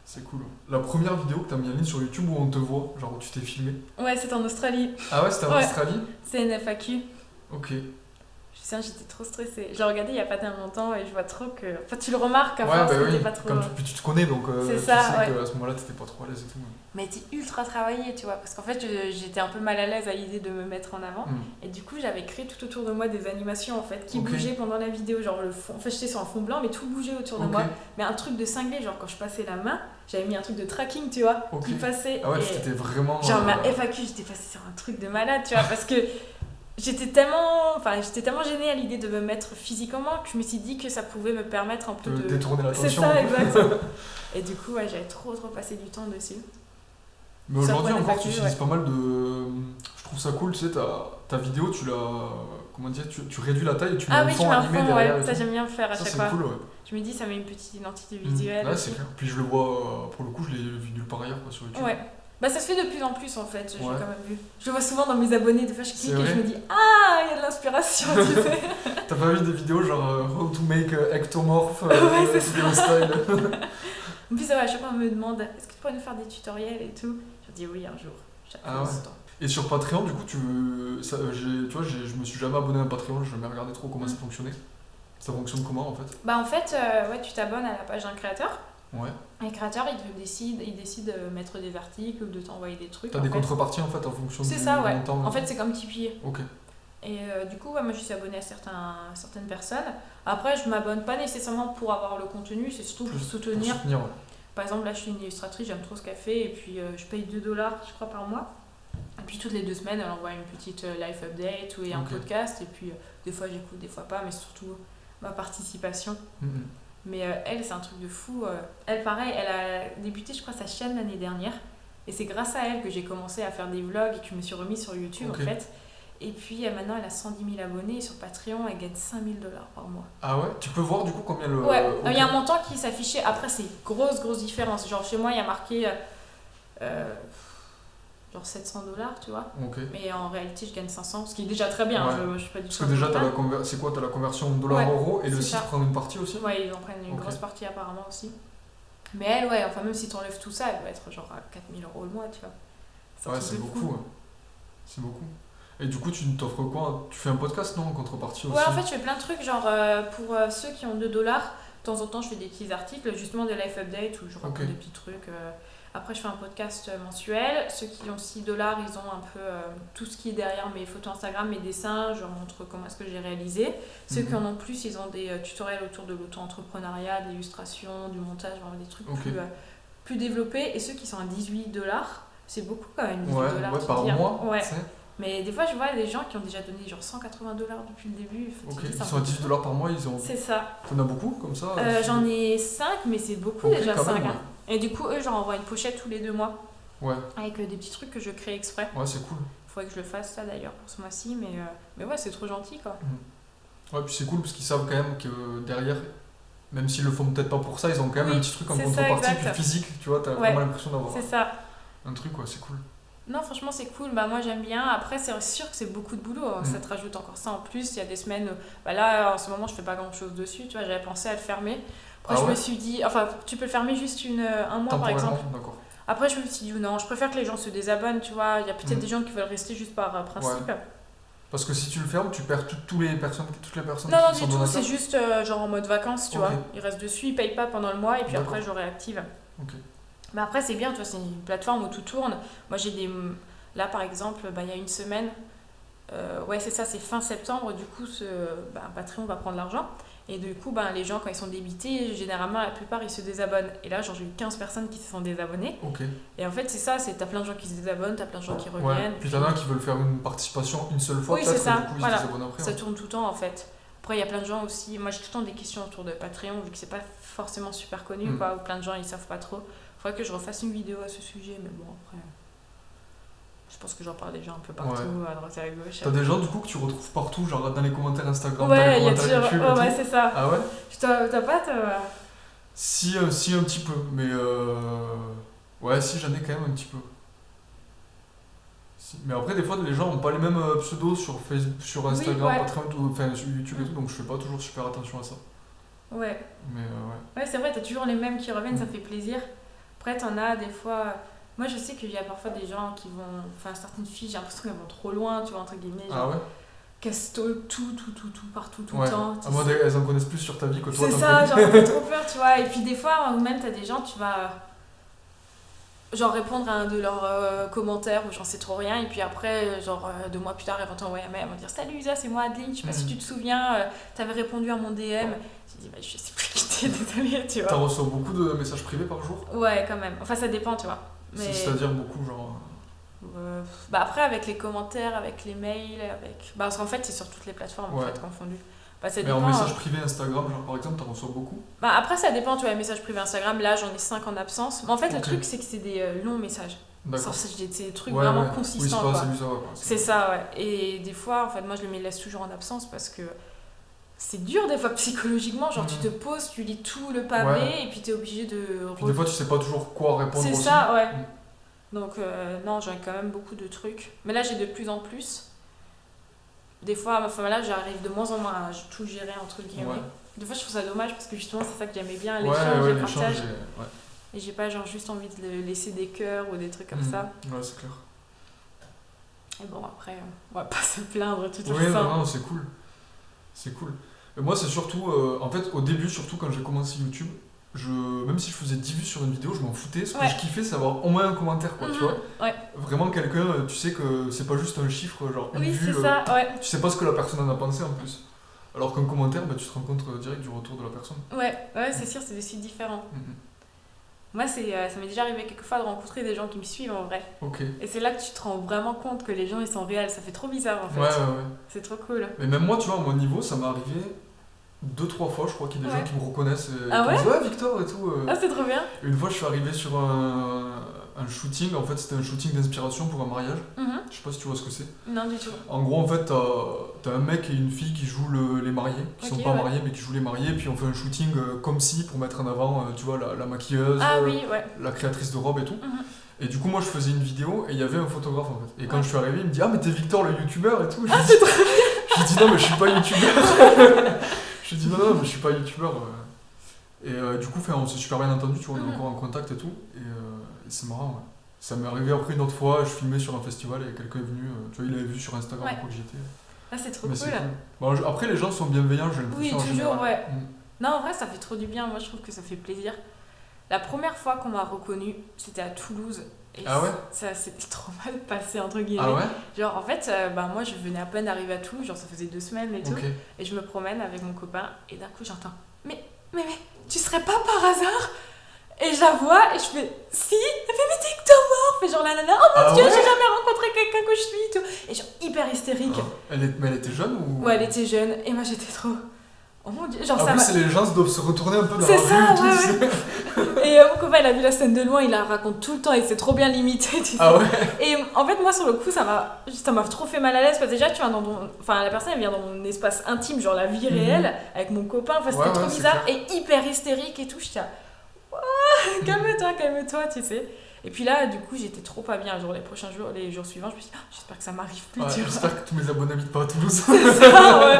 Speaker 1: C'est cool. La première vidéo que tu as mis en ligne sur YouTube où on te voit, genre où tu t'es filmé.
Speaker 2: Ouais, c'est en Australie.
Speaker 1: Ah ouais, c'était en
Speaker 2: Ouais.
Speaker 1: Australie?
Speaker 2: C'est une FAQ.
Speaker 1: Ok.
Speaker 2: Je sais, j'étais trop stressée. J'ai regardé il y a pas tellement longtemps et je vois trop que. Enfin, tu le remarques à
Speaker 1: Ouais,
Speaker 2: force
Speaker 1: bah
Speaker 2: que
Speaker 1: oui,
Speaker 2: t'es pas trop.
Speaker 1: puis tu te connais donc
Speaker 2: C'est
Speaker 1: tu
Speaker 2: ça,
Speaker 1: sais
Speaker 2: ouais.
Speaker 1: qu'à ce moment-là t'étais pas trop à l'aise et tout.
Speaker 2: Mais t'es ultra travaillé, tu vois. Parce qu'en fait, j'étais un peu mal à l'aise à l'idée de me mettre en avant.
Speaker 1: Mm.
Speaker 2: Et du coup, j'avais créé tout autour de moi des animations en fait qui
Speaker 1: Ok.
Speaker 2: bougeaient pendant la vidéo. Genre le fond. Enfin, j'étais sur un fond blanc, mais tout bougeait autour de
Speaker 1: Ok.
Speaker 2: moi. Mais un truc de cinglé, genre quand je passais la main, j'avais mis un truc de tracking, tu vois,
Speaker 1: Ok.
Speaker 2: qui passait.
Speaker 1: Ah ouais,
Speaker 2: et...
Speaker 1: tu t'étais vraiment.
Speaker 2: Genre ma FAQ, j'étais passée sur un truc de malade, tu vois, parce que j'étais tellement gênée à l'idée de me mettre physiquement que je me suis dit que ça pouvait me permettre un peu
Speaker 1: de
Speaker 2: de...
Speaker 1: détourner
Speaker 2: C'est
Speaker 1: l'attention.
Speaker 2: ça, exactement. Et du coup, ouais, j'avais trop passé du temps dessus.
Speaker 1: Mais aujourd'hui
Speaker 2: Ça, pour
Speaker 1: encore,
Speaker 2: les
Speaker 1: tu
Speaker 2: FAQ,
Speaker 1: utilises pas mal de. Je trouve ça cool, tu sais, ta vidéo, tu la. Comment dire, tu réduis la taille et tu mets
Speaker 2: Ah
Speaker 1: un
Speaker 2: oui, tu
Speaker 1: fond
Speaker 2: mets un
Speaker 1: animé
Speaker 2: fond,
Speaker 1: derrière.
Speaker 2: ouais,
Speaker 1: et
Speaker 2: ça
Speaker 1: tout.
Speaker 2: j'aime bien le faire à
Speaker 1: Ça,
Speaker 2: chaque
Speaker 1: c'est
Speaker 2: fois.
Speaker 1: cool, ouais.
Speaker 2: Je me dis, ça met une petite identité visuelle.
Speaker 1: Ouais,
Speaker 2: aussi.
Speaker 1: c'est clair. Puis je le vois, pour le coup, je l'ai vu nulle part ailleurs quoi, sur YouTube.
Speaker 2: Ouais. Bah ça se fait de plus en plus en fait, j'ai
Speaker 1: Ouais.
Speaker 2: quand même vu. Je le vois souvent dans mes abonnés, des fois je
Speaker 1: C'est
Speaker 2: clique et je
Speaker 1: vrai
Speaker 2: me dis ah, il y a de l'inspiration, tu sais.
Speaker 1: T'as pas vu des vidéos genre How to make ectomorph
Speaker 2: Ouais, c'est
Speaker 1: vidéo style
Speaker 2: En plus, à chaque fois on me demande est-ce que tu pourrais nous faire des tutoriels et tout. Je dis oui un jour. Chaque
Speaker 1: Ah
Speaker 2: fois,
Speaker 1: ouais.
Speaker 2: ce temps.
Speaker 1: Et sur Patreon, du coup, tu vois, je me suis jamais abonné à un Patreon, j'ai jamais regardé trop comment ça fonctionnait. Ça fonctionne comment en fait?
Speaker 2: Bah en fait, ouais, tu t'abonnes à la page d'un créateur.
Speaker 1: Ouais.
Speaker 2: Et le créateur, il décide de mettre des articles ou de t'envoyer des trucs.
Speaker 1: T'as
Speaker 2: en
Speaker 1: des
Speaker 2: fait.
Speaker 1: contreparties en fait en fonction
Speaker 2: C'est
Speaker 1: du
Speaker 2: ça, ouais.
Speaker 1: montant.
Speaker 2: En fait, c'est comme Tipeee.
Speaker 1: Ok.
Speaker 2: Et du coup, ouais, moi je suis abonnée à certaines personnes. Après, je m'abonne pas nécessairement pour avoir le contenu, c'est surtout pour soutenir.
Speaker 1: Pour soutenir, ouais.
Speaker 2: Par exemple, là je suis une illustratrice, j'aime trop ce qu'elle fait et puis je paye 2 $, je crois, par mois. Et puis toutes les 2 semaines, elle envoie une petite life update ou un
Speaker 1: Ok.
Speaker 2: podcast. Et puis des fois j'écoute, des fois pas, mais surtout ma participation.
Speaker 1: Mhm.
Speaker 2: Mais elle, c'est un truc de fou. Elle, pareil, elle a débuté, je crois, sa chaîne l'année dernière. Et c'est grâce à elle que j'ai commencé à faire des vlogs et que je me suis remise sur YouTube
Speaker 1: Ok.
Speaker 2: en fait. Et puis maintenant, elle a 110 000 abonnés et sur Patreon, elle gagne 5 000 $ par mois.
Speaker 1: Ah ouais? Tu peux voir du coup combien le.
Speaker 2: Ouais,
Speaker 1: ok.
Speaker 2: il y a un montant qui s'affichait. Après, c'est grosse différence. Genre chez moi, il y a marqué. Je genre 700 $, tu vois.
Speaker 1: Ok.
Speaker 2: Mais en réalité, je gagne 500, ce qui est déjà très bien.
Speaker 1: Ouais.
Speaker 2: Je suis pas du
Speaker 1: Parce
Speaker 2: tout
Speaker 1: que déjà,
Speaker 2: confortable.
Speaker 1: c'est quoi? T'as la conversion dollar-euro et le
Speaker 2: c'est
Speaker 1: site
Speaker 2: ça.
Speaker 1: prend une partie aussi?
Speaker 2: Ouais, ils en prennent une
Speaker 1: Ok.
Speaker 2: grosse partie apparemment aussi. Mais elle, ouais, enfin, même si t'enlèves tout ça, elle doit être genre à 4000 € le mois, tu vois. C'est un
Speaker 1: Ouais,
Speaker 2: truc
Speaker 1: c'est
Speaker 2: de
Speaker 1: beaucoup.
Speaker 2: fou.
Speaker 1: Ouais. C'est beaucoup. Et du coup, tu t'offres quoi? Tu fais un podcast, non? En contrepartie aussi?
Speaker 2: Ouais, en fait, je fais plein de trucs, genre pour ceux qui ont 2 $, de temps en temps, je fais des petits articles, justement des life updates où je raconte
Speaker 1: Ok.
Speaker 2: des petits trucs. Après, je fais un podcast mensuel. Ceux qui ont 6 $, ils ont un peu tout ce qui est derrière mes photos Instagram, mes dessins, je leur montre comment est-ce que j'ai réalisé. Ceux qui en ont plus, ils ont des tutoriels autour de l'auto-entrepreneuriat, de l'illustration, du montage, vraiment des trucs
Speaker 1: Ok.
Speaker 2: plus développés. Et ceux qui sont à 18 $, c'est beaucoup quand même, 18
Speaker 1: Ouais,
Speaker 2: $.
Speaker 1: ouais,
Speaker 2: tu
Speaker 1: par
Speaker 2: te dis, hein.
Speaker 1: mois,
Speaker 2: Ouais.
Speaker 1: tu sais.
Speaker 2: Mais des fois, je vois des gens qui ont déjà donné genre 180 $ depuis le début. Faut
Speaker 1: Ok,
Speaker 2: te dire,
Speaker 1: ils
Speaker 2: c'est un
Speaker 1: sont à
Speaker 2: peu
Speaker 1: 18
Speaker 2: beaucoup.
Speaker 1: $ par mois, ils ont...
Speaker 2: C'est ça.
Speaker 1: T'en as beaucoup comme ça?
Speaker 2: J'en ai 5, mais c'est beaucoup
Speaker 1: Ok,
Speaker 2: déjà
Speaker 1: quand
Speaker 2: 5.
Speaker 1: même,
Speaker 2: Hein. Et du coup, eux, j'en envoie une pochette tous les 2 mois
Speaker 1: Ouais,
Speaker 2: avec des petits trucs que je crée exprès.
Speaker 1: ouais, c'est cool.
Speaker 2: Faudrait que je le fasse ça d'ailleurs pour ce mois-ci, mais ouais, c'est trop gentil quoi.
Speaker 1: Ouais, puis c'est cool parce qu'ils savent quand même que derrière, même s'ils le font peut-être pas pour ça, ils ont quand même
Speaker 2: Oui,
Speaker 1: un petit truc en
Speaker 2: c'est ça,
Speaker 1: contrepartie,
Speaker 2: exact.
Speaker 1: puis physique, tu vois, t'as
Speaker 2: Ouais,
Speaker 1: vraiment l'impression d'avoir
Speaker 2: C'est ça.
Speaker 1: un truc, ouais, c'est cool.
Speaker 2: Non, franchement, c'est cool. Bah, moi, j'aime bien. Après, c'est sûr que c'est beaucoup de boulot. Hein.
Speaker 1: Mm.
Speaker 2: Ça te rajoute encore ça en plus. Il y a des semaines. Bah là, en ce moment, je fais pas grand-chose dessus. Tu vois, j'avais pensé à le fermer. Après,
Speaker 1: Ah
Speaker 2: je
Speaker 1: ouais
Speaker 2: me suis dit. Enfin, tu peux le fermer juste un mois par exemple.
Speaker 1: Temporairement, d'accord.
Speaker 2: Après, je me suis dit, non, je préfère que les gens se désabonnent. Tu vois, il y a peut-être
Speaker 1: Mm.
Speaker 2: des gens qui veulent rester juste par principe.
Speaker 1: Ouais. Parce que si tu le fermes, tu perds toutes les personnes
Speaker 2: Non, non,
Speaker 1: qui
Speaker 2: du
Speaker 1: sont
Speaker 2: tout.
Speaker 1: donateurs.
Speaker 2: C'est juste genre en mode vacances, tu
Speaker 1: Ok.
Speaker 2: vois. Ils restent dessus, ils payent pas pendant le mois et puis
Speaker 1: D'accord.
Speaker 2: après, je le réactive.
Speaker 1: Ok.
Speaker 2: Mais après, c'est bien, tu vois, c'est une plateforme où tout tourne. Moi, j'ai des. Là, par exemple, bah, il y a une semaine, ouais, c'est ça, c'est fin septembre, du coup, Patreon va prendre l'argent. Et du coup, les gens, quand ils sont débités, généralement, la plupart, ils se désabonnent. Et là, genre, j'ai eu 15 personnes qui se sont désabonnées.
Speaker 1: Ok.
Speaker 2: Et en fait, c'est ça, t'as plein de gens qui se désabonnent, t'as plein de gens qui
Speaker 1: Ouais.
Speaker 2: reviennent.
Speaker 1: Puis t'en as qui veulent faire une participation une seule fois,
Speaker 2: Oui,
Speaker 1: peut-être,
Speaker 2: c'est ça,
Speaker 1: et du coup, ils
Speaker 2: voilà.
Speaker 1: se désabonnent après.
Speaker 2: Ça
Speaker 1: Ouais.
Speaker 2: tourne tout le temps, en fait. Après, il y a plein de gens aussi. Moi, j'ai tout le temps des questions autour de Patreon, vu que c'est pas forcément super connu,
Speaker 1: Mm.
Speaker 2: quoi, où plein de gens, ils savent pas trop. Faudrait que je refasse une vidéo à ce sujet, mais bon, après. Je pense que j'en parle déjà un peu partout, à droite et à gauche.
Speaker 1: T'as des gens, du coup, que tu retrouves partout, genre dans les commentaires Instagram, dans
Speaker 2: Ouais,
Speaker 1: les
Speaker 2: il y a
Speaker 1: commentaires
Speaker 2: toujours.
Speaker 1: YouTube et
Speaker 2: Oh, ouais,
Speaker 1: tout.
Speaker 2: c'est ça.
Speaker 1: Ah ouais?
Speaker 2: T'as pas,
Speaker 1: Si, un petit peu, mais ouais, si, j'en ai quand même un petit peu. Si. Mais après, des fois, les gens ont pas les mêmes pseudos sur Facebook, sur Instagram,
Speaker 2: ouais.
Speaker 1: Patreon, enfin sur YouTube et tout, donc je fais pas toujours super attention à ça.
Speaker 2: Ouais.
Speaker 1: Mais ouais.
Speaker 2: Ouais, c'est vrai, t'as toujours les mêmes qui reviennent, ça
Speaker 1: Mm.
Speaker 2: fait plaisir. Après, t'en as des fois. Moi, je sais qu'il y a parfois des gens qui vont. Enfin, certaines filles, j'ai l'impression qu'elles vont trop loin, tu vois, entre guillemets.
Speaker 1: Ah
Speaker 2: Genre,
Speaker 1: ouais?
Speaker 2: qu'elles stalkent tout, partout, tout
Speaker 1: Ouais.
Speaker 2: le temps.
Speaker 1: À moi, elles en connaissent plus sur ta vie que toi,
Speaker 2: C'est
Speaker 1: t'en
Speaker 2: ça,
Speaker 1: connais.
Speaker 2: genre, ça fait trop peur, tu vois. Et puis, des fois, ou même, t'as des gens, tu vas. Genre, répondre à un de leurs commentaires où j'en sais trop rien. Et puis après, genre, 2 mois plus tard, elles vont t'envoyer un mail, elles vont dire salut Isa, c'est moi Adeline, je sais pas si tu te souviens, t'avais répondu à mon DM. J'ai dit, je sais plus qui t'es, désolée, tu vois.
Speaker 1: T'en reçois beaucoup de messages privés par jour?
Speaker 2: Ouais, quand même. Enfin, ça dépend, tu vois. Mais
Speaker 1: C'est-à-dire beaucoup, genre.
Speaker 2: après, avec les commentaires, avec les mails, avec. Parce qu'en fait, c'est sur toutes les plateformes en
Speaker 1: Ouais.
Speaker 2: fait, confondues. Ça
Speaker 1: Mais
Speaker 2: dépend.
Speaker 1: en message privé Instagram, genre par exemple, t'en reçois beaucoup?
Speaker 2: Après, ça dépend, tu vois, les messages privés Instagram, là, j'en ai 5 en absence. Mais en fait, le
Speaker 1: Ok.
Speaker 2: truc, c'est que c'est des longs messages.
Speaker 1: D'accord.
Speaker 2: C'est des trucs
Speaker 1: Ouais,
Speaker 2: vraiment
Speaker 1: ouais. Oui,
Speaker 2: consistants,
Speaker 1: c'est pas
Speaker 2: quoi.
Speaker 1: assez bizarre, quoi.
Speaker 2: C'est ça, ouais. Et des fois, en fait, moi, je me laisse toujours en absence parce que c'est dur, des fois, psychologiquement. Genre, tu te poses, tu lis tout le pavé
Speaker 1: Ouais.
Speaker 2: et puis t'es obligé de.
Speaker 1: Puis des fois, tu sais pas toujours quoi répondre
Speaker 2: C'est
Speaker 1: aussi.
Speaker 2: ça, ouais.
Speaker 1: Mm.
Speaker 2: Donc, non, j'ai quand même beaucoup de trucs. Mais là, j'ai de plus en plus. Des fois, enfin, là, j'arrive de moins en moins à tout gérer, entre guillemets.
Speaker 1: Ouais.
Speaker 2: Des fois, je trouve ça dommage parce que justement, c'est ça que j'aimais bien,
Speaker 1: Ouais,
Speaker 2: l'échange,
Speaker 1: ouais,
Speaker 2: le
Speaker 1: l'échange,
Speaker 2: partage.
Speaker 1: ouais.
Speaker 2: Et j'ai pas genre juste envie de laisser des cœurs ou des trucs comme
Speaker 1: Mm.
Speaker 2: ça.
Speaker 1: Ouais, c'est clair.
Speaker 2: Et bon, après, on va pas se plaindre tout
Speaker 1: Oui,
Speaker 2: le temps.
Speaker 1: non, c'est cool. C'est cool. Et moi, c'est surtout, en fait, au début, surtout quand j'ai commencé YouTube, même si je faisais 10 vues sur une vidéo, je m'en foutais. Ce que
Speaker 2: Ouais.
Speaker 1: je kiffais, c'est avoir au moins un commentaire, quoi, tu vois.
Speaker 2: Ouais.
Speaker 1: Vraiment quelqu'un, tu sais que c'est pas juste un chiffre, genre une
Speaker 2: Oui,
Speaker 1: vue.
Speaker 2: c'est ça, ouais.
Speaker 1: Tu sais pas ce que la personne en a pensé en plus. Alors qu'un commentaire, tu te rends compte direct du retour de la personne.
Speaker 2: Ouais, c'est sûr, c'est des sites différents.
Speaker 1: Mhm.
Speaker 2: Moi, ça m'est déjà arrivé quelquefois de rencontrer des gens qui me suivent en vrai.
Speaker 1: Ok.
Speaker 2: Et c'est là que tu te rends vraiment compte que les gens ils sont réels. Ça fait trop bizarre en fait.
Speaker 1: Ouais, ouais, ouais.
Speaker 2: C'est trop cool.
Speaker 1: Mais même moi, tu vois, à mon niveau, ça m'est arrivé 2-3 fois, je crois qu'il y a des
Speaker 2: Ouais.
Speaker 1: gens qui me reconnaissent et
Speaker 2: Ah
Speaker 1: qui me
Speaker 2: ouais
Speaker 1: disent ouais Victor et tout.
Speaker 2: Ah, c'est trop bien.
Speaker 1: Et une fois, je suis arrivé sur un shooting. En fait, c'était un shooting d'inspiration pour un mariage.
Speaker 2: Mhm.
Speaker 1: Je sais pas si tu vois ce que c'est.
Speaker 2: Non, du tout.
Speaker 1: En gros, en fait, t'as un mec et une fille qui jouent les mariés, qui
Speaker 2: Ok,
Speaker 1: sont pas
Speaker 2: ouais.
Speaker 1: mariés mais qui jouent les mariés. Puis on fait un shooting comme si pour mettre en avant, tu vois, la maquilleuse,
Speaker 2: Ah oui, ouais.
Speaker 1: la créatrice de robe et tout.
Speaker 2: Mhm.
Speaker 1: Et du coup, moi, je faisais une vidéo et il y avait un photographe en fait. Et quand
Speaker 2: Ouais.
Speaker 1: je suis arrivé, il me dit ah mais t'es Victor le youtubeur et tout.
Speaker 2: Ah, c'est trop bien.
Speaker 1: Je lui dis non mais je suis pas youtubeur. Je lui dis non mais je suis pas youtubeur. Et du coup, on s'est super bien entendu, tu vois, on est
Speaker 2: Mhm.
Speaker 1: encore en contact et tout. Et c'est marrant, ouais. Ça m'est arrivé après une autre fois, je filmais sur un festival et quelqu'un est venu, tu vois, il avait vu sur Instagram
Speaker 2: Ouais.
Speaker 1: quoi que j'y étais.
Speaker 2: Ah, c'est trop
Speaker 1: Mais
Speaker 2: cool.
Speaker 1: c'est cool. Bon, après, les gens sont bienveillants, j'ai
Speaker 2: Oui,
Speaker 1: l'impression en
Speaker 2: toujours,
Speaker 1: général.
Speaker 2: ouais.
Speaker 1: Mm.
Speaker 2: Non, en vrai, ça fait trop du bien. Moi, je trouve que ça fait plaisir. La première fois qu'on m'a reconnue, c'était à Toulouse. Et
Speaker 1: Ah ouais
Speaker 2: ça s'était trop mal passé, entre guillemets.
Speaker 1: Ah ouais
Speaker 2: Genre, en fait, moi, je venais à peine d'arriver à Toulouse, genre, ça faisait 2 semaines et tout.
Speaker 1: Ok.
Speaker 2: Et je me promène avec mon copain, et d'un coup, j'entends mais, tu serais pas par hasard? Et je la vois, et je fais si. Elle fait mais t'es ectomorphe. Et genre, la nana, oh mon
Speaker 1: Ah
Speaker 2: dieu,
Speaker 1: ouais
Speaker 2: j'ai jamais rencontré quelqu'un que je suis, et tout. Et genre, hyper hystérique.
Speaker 1: Ah. Mais elle était jeune ou
Speaker 2: Ouais, elle était jeune, et moi, j'étais trop. Oh mon dieu, genre,
Speaker 1: En
Speaker 2: ça
Speaker 1: plus,
Speaker 2: m'a.
Speaker 1: c'est les gens doivent se retourner un peu dans
Speaker 2: C'est
Speaker 1: la
Speaker 2: ça,
Speaker 1: rue et tout.
Speaker 2: ouais,
Speaker 1: c'est-
Speaker 2: Et mon copain, il a vu la scène de loin, il la raconte tout le temps, et c'est trop bien limité, tu sais.
Speaker 1: Ah ouais
Speaker 2: Et en fait, moi, sur le coup, ça m'a trop fait mal à l'aise, parce que déjà, tu viens dans ton. Enfin, la personne, elle vient dans mon espace intime, genre la vie réelle, avec mon copain, enfin, c'était
Speaker 1: Ouais,
Speaker 2: trop
Speaker 1: ouais, c'est
Speaker 2: bizarre,
Speaker 1: clair.
Speaker 2: et hyper hystérique et tout. J'étais là, Ouah, calme-toi, tu sais. Et puis là, du coup, j'étais trop pas bien. Genre, les jours suivants, je me suis dit, j'espère que ça m'arrive plus,
Speaker 1: Ouais,
Speaker 2: tu vois.
Speaker 1: j'espère que tous mes abonnés habitent pas à Toulouse.
Speaker 2: C'est ça, ouais.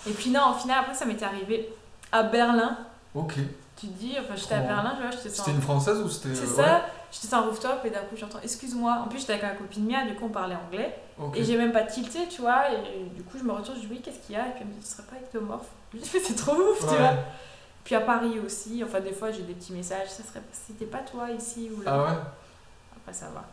Speaker 2: Et puis, non, au final, après, ça m'était arrivé à Berlin.
Speaker 1: Ok.
Speaker 2: Tu te dis, enfin, j'étais à
Speaker 1: Trop
Speaker 2: Berlin, tu vois, j'étais sur
Speaker 1: C'était une française ou c'était.
Speaker 2: C'est
Speaker 1: ouais.
Speaker 2: ça, j'étais sur un rooftop et d'un coup j'entends excuse-moi. En plus j'étais avec ma copine Mia, du coup on parlait anglais
Speaker 1: Ok.
Speaker 2: et j'ai même pas tilté, tu vois. Et du coup je me retourne, je dis oui, qu'est-ce qu'il y a? Et puis elle me dit tu serais pas ectomorphe. Je lui dis mais c'est trop ouf, tu
Speaker 1: Ouais.
Speaker 2: vois. Puis à Paris aussi, enfin des fois j'ai des petits messages, c'était pas toi ici ou là.
Speaker 1: Ah ouais
Speaker 2: Après ça va.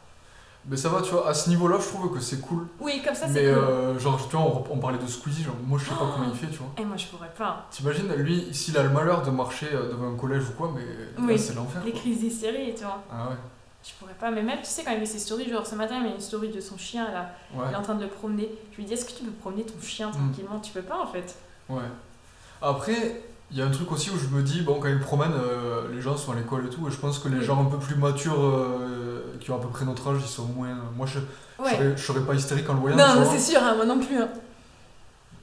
Speaker 1: Mais ça va, tu vois, à ce niveau-là, je trouve que c'est cool.
Speaker 2: Oui, comme ça c'est
Speaker 1: Mais
Speaker 2: cool.
Speaker 1: genre, tu vois, on parlait de Squeezie, genre, moi je sais pas comment il fait, tu vois.
Speaker 2: Et moi je pourrais pas.
Speaker 1: T'imagines, lui, s'il a le malheur de marcher devant un collège ou quoi, mais
Speaker 2: Oui.
Speaker 1: là, c'est l'enfer.
Speaker 2: Les
Speaker 1: quoi.
Speaker 2: crises d'hystérie, tu vois.
Speaker 1: Ah ouais,
Speaker 2: Je pourrais pas. Mais même tu sais quand il met ses stories, genre ce matin il met une story de son chien là,
Speaker 1: ouais,
Speaker 2: il est en train de le promener. Je lui dis est-ce que tu peux promener ton chien tranquillement? Tu peux pas en fait.
Speaker 1: ouais. Après, il y a un truc aussi où je me dis, bon, quand ils promènent, les gens sont à l'école et tout, et je pense que les
Speaker 2: Oui.
Speaker 1: gens un peu plus matures, qui ont à peu près notre âge, ils sont moins. Moi,
Speaker 2: Ouais.
Speaker 1: je serais pas hystérique en le voyant,
Speaker 2: Non,
Speaker 1: tu
Speaker 2: non,
Speaker 1: vois.
Speaker 2: c'est sûr, hein, moi non plus. Hein.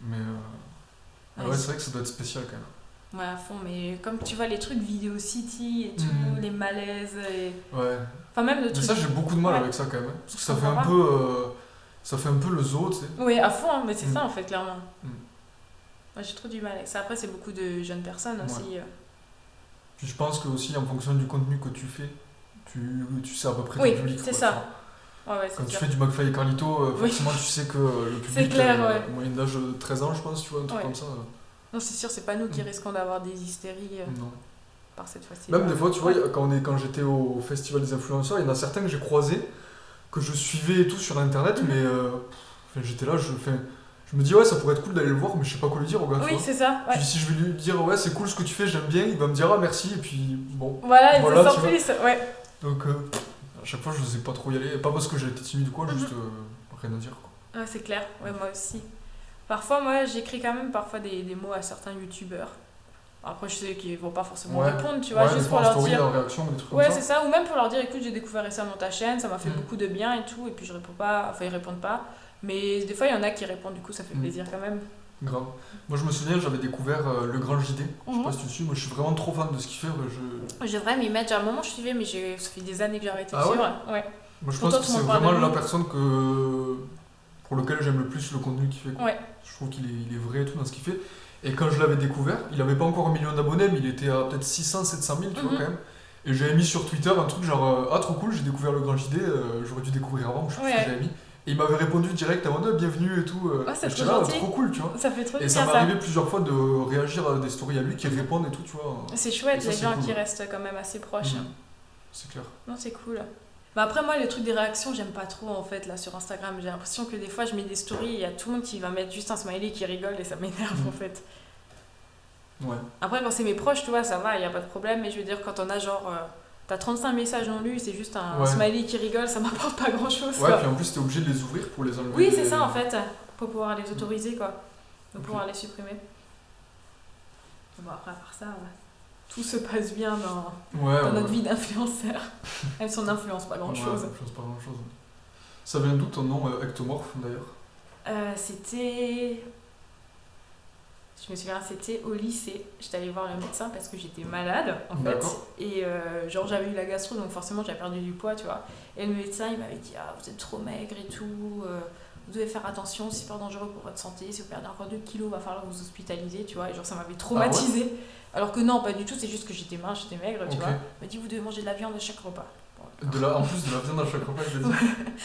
Speaker 1: Mais
Speaker 2: Ouais,
Speaker 1: ouais, c'est vrai que ça doit être spécial quand même.
Speaker 2: Ouais, à fond, mais comme tu vois les trucs Video City et tout,
Speaker 1: Mhm.
Speaker 2: les malaises, et...
Speaker 1: Ouais.
Speaker 2: enfin même le
Speaker 1: Mais
Speaker 2: truc.
Speaker 1: ça, j'ai beaucoup de mal
Speaker 2: Ouais.
Speaker 1: avec ça quand même. Hein. Parce que ça
Speaker 2: Je
Speaker 1: fait un
Speaker 2: comprends
Speaker 1: peu. Ça fait un peu le zoo, tu sais.
Speaker 2: Oui, à fond, hein, mais c'est
Speaker 1: Mhm.
Speaker 2: ça en fait, clairement.
Speaker 1: Mhm.
Speaker 2: Moi j'ai trop du mal avec ça. Après, c'est beaucoup de jeunes personnes aussi.
Speaker 1: Puis je pense que aussi en fonction du contenu que tu fais, tu sais à peu près
Speaker 2: Oui,
Speaker 1: ton public.
Speaker 2: c'est
Speaker 1: quoi,
Speaker 2: ça.
Speaker 1: tu vois.
Speaker 2: Ouais,
Speaker 1: Quand
Speaker 2: c'est
Speaker 1: tu
Speaker 2: sûr.
Speaker 1: fais du McFly et Carlito,
Speaker 2: Oui.
Speaker 1: forcément tu sais que le public,
Speaker 2: clair, ouais.
Speaker 1: moyenne d'âge de 13 ans, je pense, tu vois, un truc
Speaker 2: Ouais.
Speaker 1: comme ça.
Speaker 2: Non, c'est sûr, c'est pas nous qui
Speaker 1: Mhm.
Speaker 2: risquons d'avoir des hystéries
Speaker 1: Non.
Speaker 2: par cette fois-ci.
Speaker 1: Même des fois, tu vois,
Speaker 2: Ouais.
Speaker 1: quand j'étais au festival des influenceurs, il y en a certains que j'ai croisés, que je suivais et tout sur internet,
Speaker 2: Mhm.
Speaker 1: mais j'étais là, je me dis, ouais, ça pourrait être cool d'aller le voir, mais je sais pas quoi lui dire au gars, tu
Speaker 2: Oui,
Speaker 1: vois.
Speaker 2: c'est ça. Ouais.
Speaker 1: Puis si je vais lui dire, ouais, c'est cool ce que tu fais, j'aime bien, il va me dire, ah merci, et puis bon.
Speaker 2: Voilà, et
Speaker 1: Voilà,
Speaker 2: ça
Speaker 1: tu vois.
Speaker 2: s'enfile, ouais.
Speaker 1: Donc, à chaque fois, je n'osais pas trop y aller, pas parce que j'ai été timide ou quoi,
Speaker 2: Mhm.
Speaker 1: juste rien à dire, quoi.
Speaker 2: Ouais, c'est clair, ouais, moi aussi. Parfois, moi, j'écris quand même parfois des mots à certains youtubeurs. Après, je sais qu'ils vont pas forcément
Speaker 1: Ouais.
Speaker 2: répondre, tu vois,
Speaker 1: Ouais,
Speaker 2: juste
Speaker 1: des
Speaker 2: pour
Speaker 1: fois en
Speaker 2: leur
Speaker 1: story,
Speaker 2: dire.
Speaker 1: en réaction, des trucs
Speaker 2: Ouais,
Speaker 1: comme
Speaker 2: c'est
Speaker 1: ça.
Speaker 2: ça, ou même pour leur dire écoute, j'ai découvert récemment ta chaîne, ça m'a fait
Speaker 1: Mm.
Speaker 2: beaucoup de bien et tout, et puis je réponds pas, enfin ils répondent pas. Mais des fois, il y en a qui répondent, du coup, ça fait
Speaker 1: Mm.
Speaker 2: plaisir quand même.
Speaker 1: Grave. Moi, je me souviens, j'avais découvert Le Grand JD, je sais
Speaker 2: Mhm.
Speaker 1: pas si tu le suis, moi je suis vraiment trop fan de ce qu'il fait.
Speaker 2: Je devrais m'y mettre, à un moment je suivais, mais ça fait des années que j'ai arrêté de
Speaker 1: Ah ouais
Speaker 2: suivre. Ouais.
Speaker 1: Moi, je
Speaker 2: Pourtant,
Speaker 1: pense que
Speaker 2: tout le
Speaker 1: c'est
Speaker 2: monde parle de
Speaker 1: vraiment la
Speaker 2: lui.
Speaker 1: personne pour lequel j'aime le plus le contenu qu'il fait, quoi.
Speaker 2: Ouais.
Speaker 1: Je trouve il est vrai et tout dans ce qu'il fait. Et quand je l'avais découvert, il avait pas encore 1 million d'abonnés, mais il était à peut-être 600, 700 000, tu vois,
Speaker 2: Mhm.
Speaker 1: quand même. Et j'avais mis sur Twitter un truc genre ah trop cool, j'ai découvert Le Grand JD, j'aurais dû découvrir avant, je sais plus ce
Speaker 2: Ouais.
Speaker 1: que j'avais mis. Et il m'avait répondu direct en mode bienvenue et tout.
Speaker 2: Ah, c'est
Speaker 1: Et j'étais
Speaker 2: trop
Speaker 1: là,
Speaker 2: gentil.
Speaker 1: trop cool, tu vois.
Speaker 2: Ça fait trop
Speaker 1: Et
Speaker 2: bien
Speaker 1: ça m'est
Speaker 2: ça.
Speaker 1: arrivé plusieurs fois de réagir à des stories à lui qui
Speaker 2: Mhm.
Speaker 1: répondent et tout, tu vois.
Speaker 2: C'est chouette,
Speaker 1: Et ça,
Speaker 2: les
Speaker 1: c'est
Speaker 2: gens
Speaker 1: cool,
Speaker 2: qui
Speaker 1: ouais.
Speaker 2: restent quand même assez proches.
Speaker 1: Mhm. C'est clair.
Speaker 2: Non, c'est cool. Bah après, moi, le truc des réactions, j'aime pas trop en fait là sur Instagram. J'ai l'impression que des fois, je mets des stories et il y a tout le monde qui va mettre juste un smiley qui rigole et ça m'énerve
Speaker 1: Mhm.
Speaker 2: en fait.
Speaker 1: Ouais.
Speaker 2: Après, quand c'est mes proches, tu vois, ça va, il y a pas de problème. Mais je veux dire, quand on a genre. T'as 35 messages non lus, c'est juste un
Speaker 1: Ouais.
Speaker 2: smiley qui rigole, ça m'apporte pas grand chose.
Speaker 1: Ouais, puis en plus, t'es obligé de les ouvrir pour les enlever.
Speaker 2: Oui, c'est ça en fait, pour pouvoir les autoriser quoi, pour
Speaker 1: Ok.
Speaker 2: pouvoir les supprimer. Bon, après, à part ça, tout se passe bien dans
Speaker 1: Ouais,
Speaker 2: notre vie d'influenceur. Même si on n'influence pas grand-chose.
Speaker 1: Ouais, ça influence pas grand-chose. Ça vient d'où ton nom ectomorphe, d'ailleurs?
Speaker 2: C'était... Je me souviens, c'était au lycée. J'étais allée voir le médecin parce que j'étais malade, en fait.
Speaker 1: D'accord.
Speaker 2: Et genre, j'avais eu la gastro, donc forcément, j'avais perdu du poids, tu vois. Et le médecin, il m'avait dit, ah, vous êtes trop maigre et tout. Vous devez faire attention, c'est super dangereux pour votre santé. Si vous perdez encore 2 kilos, il va falloir vous hospitaliser, tu vois. Et genre, ça m'avait traumatisée. Ah ouais. Alors que non, pas du tout, c'est juste que j'étais mince, j'étais maigre, tu vois. Il m'a dit, vous devez manger de la viande à chaque repas.
Speaker 1: En plus de la viande à chaque repas, je l'ai dit.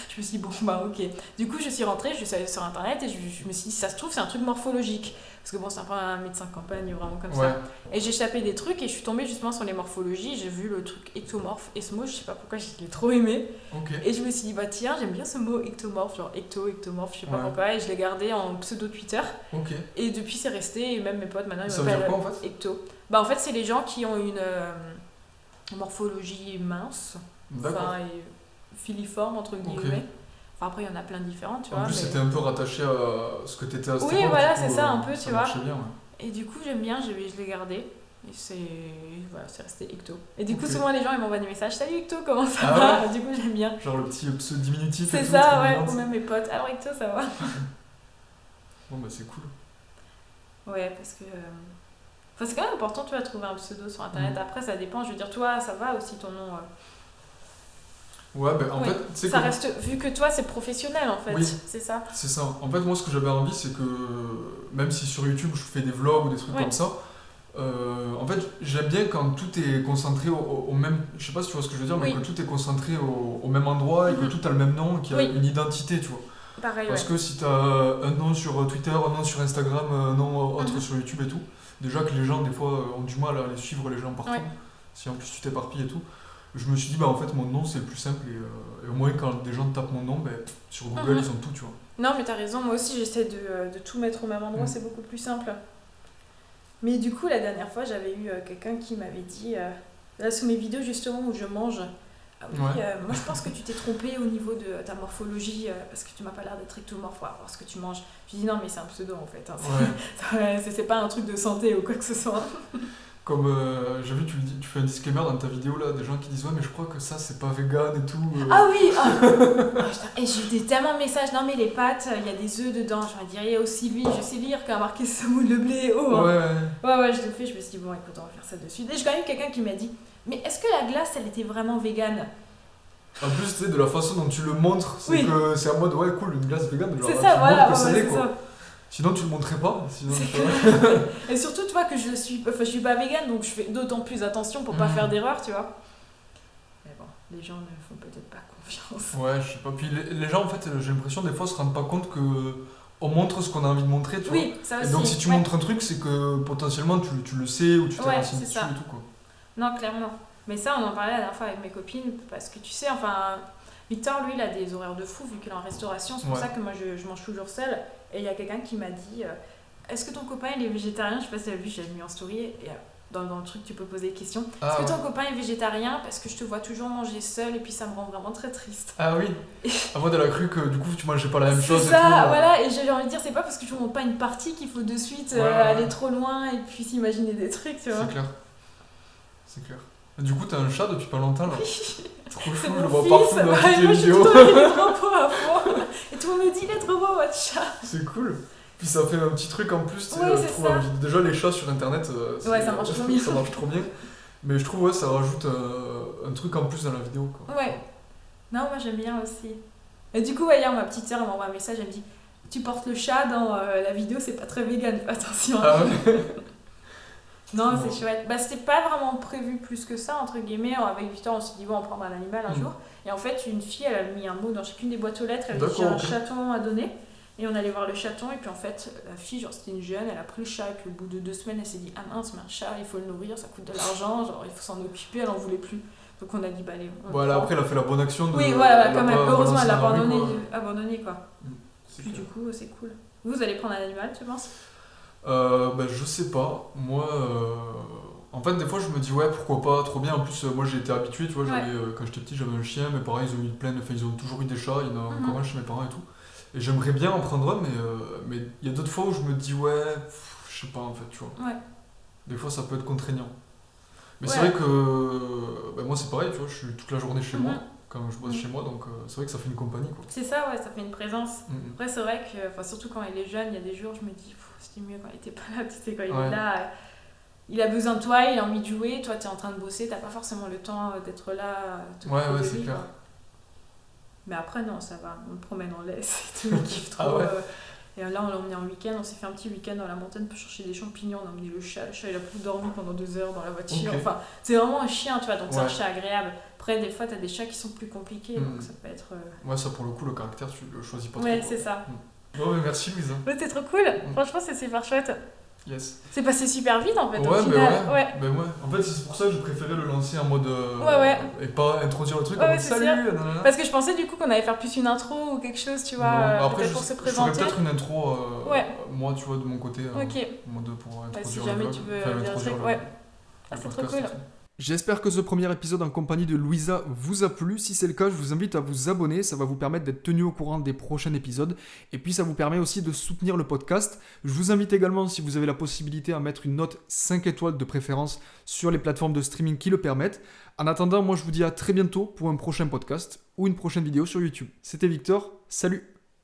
Speaker 2: Je me suis dit, bon, bah ok. Du coup, je suis rentrée, je suis allée sur internet et je me suis dit, ça se trouve, c'est un truc morphologique. Parce que bon, c'est un peu un médecin de campagne, vraiment comme ça. Et j'ai chapé des trucs et je suis tombée justement sur les morphologies. J'ai vu le truc ectomorphe et ce mot, je sais pas pourquoi, je l'ai trop aimé. Et je me suis dit, bah tiens, j'aime bien ce mot ectomorphe, genre ectomorphe, je sais pas pourquoi. Et je l'ai gardé en pseudo Twitter. Et depuis, c'est resté. Et même mes potes maintenant, ils m'appellent ecto. Bah en fait, c'est les gens qui ont une morphologie mince. Enfin, et filiforme entre guillemets. Enfin, après, il y en a plein de différentes, tu vois. En plus,
Speaker 1: c'était un peu rattaché à ce que t'étais à cette époque.
Speaker 2: Oui, voilà, c'est ça, un peu, tu vois.
Speaker 1: Bien,
Speaker 2: Et du coup, j'aime bien, je l'ai gardé. Et c'est resté Ecto. Et du coup, souvent, les gens, ils m'envoient des messages. Salut Ecto, comment ça va? Du coup, j'aime bien.
Speaker 1: Genre le petit diminutif.
Speaker 2: C'est ça, ouais, ou même mes potes. Alors Ecto, ça va?
Speaker 1: Bon, bah, c'est cool.
Speaker 2: Ouais, parce que. Enfin, c'est quand même important, tu vois, de trouver un pseudo sur internet. Après, ça dépend. Je veux dire, toi, ça va aussi ton nom.
Speaker 1: Ouais, ben en fait, c'est
Speaker 2: ça reste, vu que toi c'est professionnel en fait, c'est ça.
Speaker 1: C'est ça. En fait, moi ce que j'avais envie, c'est que même si sur YouTube je fais des vlogs ou des trucs comme ça, en fait, j'aime bien quand tout est concentré au même. Je sais pas si tu vois ce que je veux dire, mais que tout est concentré au même endroit et que tout a le même nom, qu'il y a une identité, tu vois.
Speaker 2: Pareil,
Speaker 1: parce que si t'as un nom sur Twitter, un nom sur Instagram, un nom autre sur YouTube et tout, déjà que les gens des fois ont du mal à les suivre les gens partout, si en plus tu t'éparpilles et tout. Je me suis dit, bah en fait, mon nom c'est le plus simple et au moins quand des gens tapent mon nom, sur Google ils ont tout, tu vois.
Speaker 2: Non, mais t'as raison, moi aussi j'essaie de tout mettre au même endroit, c'est beaucoup plus simple. Mais du coup, la dernière fois, j'avais eu quelqu'un qui m'avait dit, là sous mes vidéos justement où je mange, moi je pense que tu t'es trompé au niveau de ta morphologie parce que tu m'as pas l'air d'être ectomorphe par rapport à ce que tu manges. Je dis non, mais c'est un pseudo en fait, hein. C'est pas un truc de santé ou quoi que ce soit.
Speaker 1: Comme j'ai vu, tu fais un disclaimer dans ta vidéo là, des gens qui disent ouais, mais je crois que ça c'est pas vegan et tout.
Speaker 2: Ah oui, et j'ai eu tellement de messages. Non, mais les pâtes, il y a des œufs dedans. Je me dirais aussi, lui, je sais lire quand a marqué semoule de blé. Ouais, je l'ai fait. Je me suis dit, bon, écoute, on va faire ça de suite. Et j'ai quand même eu quelqu'un qui m'a dit, mais est-ce que la glace elle était vraiment végane?
Speaker 1: En plus, tu sais, de la façon dont tu le montres, c'est que c'est en mode ouais, cool, une glace végane.
Speaker 2: C'est ça, voilà,
Speaker 1: c'est ça. Sinon tu le montrais pas.
Speaker 2: Et surtout tu vois que je suis pas végane, donc je fais d'autant plus attention pour pas faire d'erreur, tu vois. Mais bon, les gens ne font peut-être pas confiance.
Speaker 1: Ouais, je sais pas. Puis les gens en fait, j'ai l'impression des fois se rendent pas compte que on montre ce qu'on a envie de montrer, tu vois.
Speaker 2: Ça aussi.
Speaker 1: Et donc si tu montres un truc, c'est que potentiellement tu le sais ou tu t'es renseigné dessus et tout quoi.
Speaker 2: Non, clairement. Mais ça on en parlait la dernière fois avec mes copines parce que tu sais, enfin Victor, lui, il a des horaires de fou vu qu'il est en restauration. C'est pour ça que moi, je mange toujours seule. Et il y a quelqu'un qui m'a dit est-ce que ton copain, il est végétarien? Je sais pas si tu as vu, j'ai mis en story. Et dans le truc, tu peux poser des questions. Est-ce que ton copain est végétarien? Parce que je te vois toujours manger seule et puis ça me rend vraiment très triste.
Speaker 1: Ah oui. Moi, elle a cru que du coup, tu mangeais pas la même chose.
Speaker 2: C'est ça, voilà. Et j'ai envie de dire, c'est pas parce que tu ne montres pas une partie qu'il faut de suite aller trop loin et puis s'imaginer des trucs, tu vois.
Speaker 1: C'est clair. Du coup, t'as un chat depuis pas longtemps là. Trop chou, je le vois
Speaker 2: partout
Speaker 1: dans toutes les vidéos.
Speaker 2: Il est trop beau à fond. Et tout le monde me dit, il est trop beau votre chat.
Speaker 1: C'est cool. Puis ça fait un petit truc en plus, je trouve. Déjà, les chats sur internet,
Speaker 2: ça marche trop bien.
Speaker 1: Ça marche trop bien. Mais je trouve, ça rajoute un truc en plus dans la vidéo, quoi.
Speaker 2: Ouais. Non, moi j'aime bien aussi. Et du coup, hier, ma petite sœur m'envoie un message, elle me dit, tu portes le chat dans la vidéo, c'est pas très vegan, attention.
Speaker 1: Ah ouais.
Speaker 2: Non, c'est chouette. C'était pas vraiment prévu plus que ça, entre guillemets. Avec Victor, on s'est dit, bon, on prendra un animal un jour. Et en fait, une fille, elle a mis un mot dans chacune des boîtes aux lettres. Elle a dit, j'ai un chaton à donner. Et on allait voir le chaton. Et puis en fait, la fille, genre, c'était une jeune, elle a pris le chat. Et puis au bout de 2 semaines, elle s'est dit, ah mince, mais un chat, il faut le nourrir, ça coûte de l'argent. Genre, il faut s'en occuper, elle en voulait plus. Donc on a dit, bah allez.
Speaker 1: Voilà, après, elle a fait la bonne action.
Speaker 2: Oui, voilà, quand même. Heureusement, elle a abandonné, quoi. Puis du coup, c'est cool. Vous allez prendre un animal, tu penses?
Speaker 1: Je sais pas. Moi, en fait, des fois, je me dis, ouais, pourquoi pas, trop bien. En plus, moi, j'ai été habitué, tu vois, quand j'étais petit, j'avais un chien, mes parents, ils ont toujours eu des chats, il y en a encore un chez mes parents et tout. Et j'aimerais bien en prendre un, mais il y a d'autres fois où je me dis, ouais, je sais pas, en fait, tu vois.
Speaker 2: Ouais.
Speaker 1: Des fois, ça peut être contraignant. Mais
Speaker 2: Ouais.
Speaker 1: c'est vrai que moi, c'est pareil, tu vois, je suis toute la journée chez moi,
Speaker 2: Mhm.
Speaker 1: quand je bosse chez moi, donc c'est vrai que ça fait une compagnie, quoi.
Speaker 2: C'est ça, ouais, ça fait une présence.
Speaker 1: Mhm.
Speaker 2: Après, c'est vrai que, enfin, surtout quand il est jeune, il y a des jours, je me dis, c'était mieux quand il était pas là, tu sais, quand il
Speaker 1: Ouais.
Speaker 2: est là, il a besoin de toi, il a envie de jouer, toi, t'es en train de bosser, t'as pas forcément le temps d'être là, t'occuper
Speaker 1: Ouais,
Speaker 2: de
Speaker 1: c'est
Speaker 2: lui,
Speaker 1: clair.
Speaker 2: quoi. Mais après, non, ça va, on le promène en laisse et tout, il kiffe trop.
Speaker 1: Ah ouais.
Speaker 2: Et là, on l'a emmené en week-end, on s'est fait un petit week-end dans la montagne pour chercher des champignons, on a emmené le chat il a plus dormi pendant 2 heures dans la voiture.
Speaker 1: Ok.
Speaker 2: Enfin, c'est vraiment un chien, tu vois, donc c'est un
Speaker 1: Ouais.
Speaker 2: chat agréable. Après, des fois, t'as des chats qui sont plus compliqués,
Speaker 1: Mhm.
Speaker 2: donc ça peut être.
Speaker 1: Ouais, ça, pour le coup, le caractère, tu le choisis pas
Speaker 2: Ouais,
Speaker 1: trop,
Speaker 2: c'est
Speaker 1: quoi.
Speaker 2: ça.
Speaker 1: Ouais, mais merci, Louisa.
Speaker 2: Ouais, c'est trop cool, franchement, c'est super chouette.
Speaker 1: Yes.
Speaker 2: C'est passé super vite en fait, au
Speaker 1: Ouais, mais
Speaker 2: final.
Speaker 1: ouais. Ben ouais. En fait, c'est pour ça que je préférais le lancer en mode.
Speaker 2: Ouais.
Speaker 1: Et pas introduire le truc
Speaker 2: Ouais,
Speaker 1: en mode
Speaker 2: c'est
Speaker 1: salut,
Speaker 2: sûr.
Speaker 1: nanana.
Speaker 2: Parce que je pensais du coup qu'on allait faire plus une intro ou quelque chose, tu vois,
Speaker 1: Non, bah après,
Speaker 2: peut-être pour se
Speaker 1: je ferais
Speaker 2: présenter.
Speaker 1: peut-être une intro,
Speaker 2: Ouais.
Speaker 1: moi, tu vois, de mon côté,
Speaker 2: Ok.
Speaker 1: en mode pour introduire
Speaker 2: si
Speaker 1: le
Speaker 2: jamais
Speaker 1: blog,
Speaker 2: tu veux
Speaker 1: enfin,
Speaker 2: dire un
Speaker 1: introduire
Speaker 2: truc,
Speaker 1: le-
Speaker 2: ouais.
Speaker 1: le
Speaker 2: Ah, c'est trop
Speaker 1: podcast
Speaker 2: cool.
Speaker 1: et tout. J'espère que ce premier épisode en compagnie de Louisa vous a plu. Si c'est le cas, je vous invite à vous abonner. Ça va vous permettre d'être tenu au courant des prochains épisodes. Et puis, ça vous permet aussi de soutenir le podcast. Je vous invite également, si vous avez la possibilité, à mettre une note 5 étoiles de préférence sur les plateformes de streaming qui le permettent. En attendant, moi, je vous dis à très bientôt pour un prochain podcast ou une prochaine vidéo sur YouTube. C'était Victor. Salut!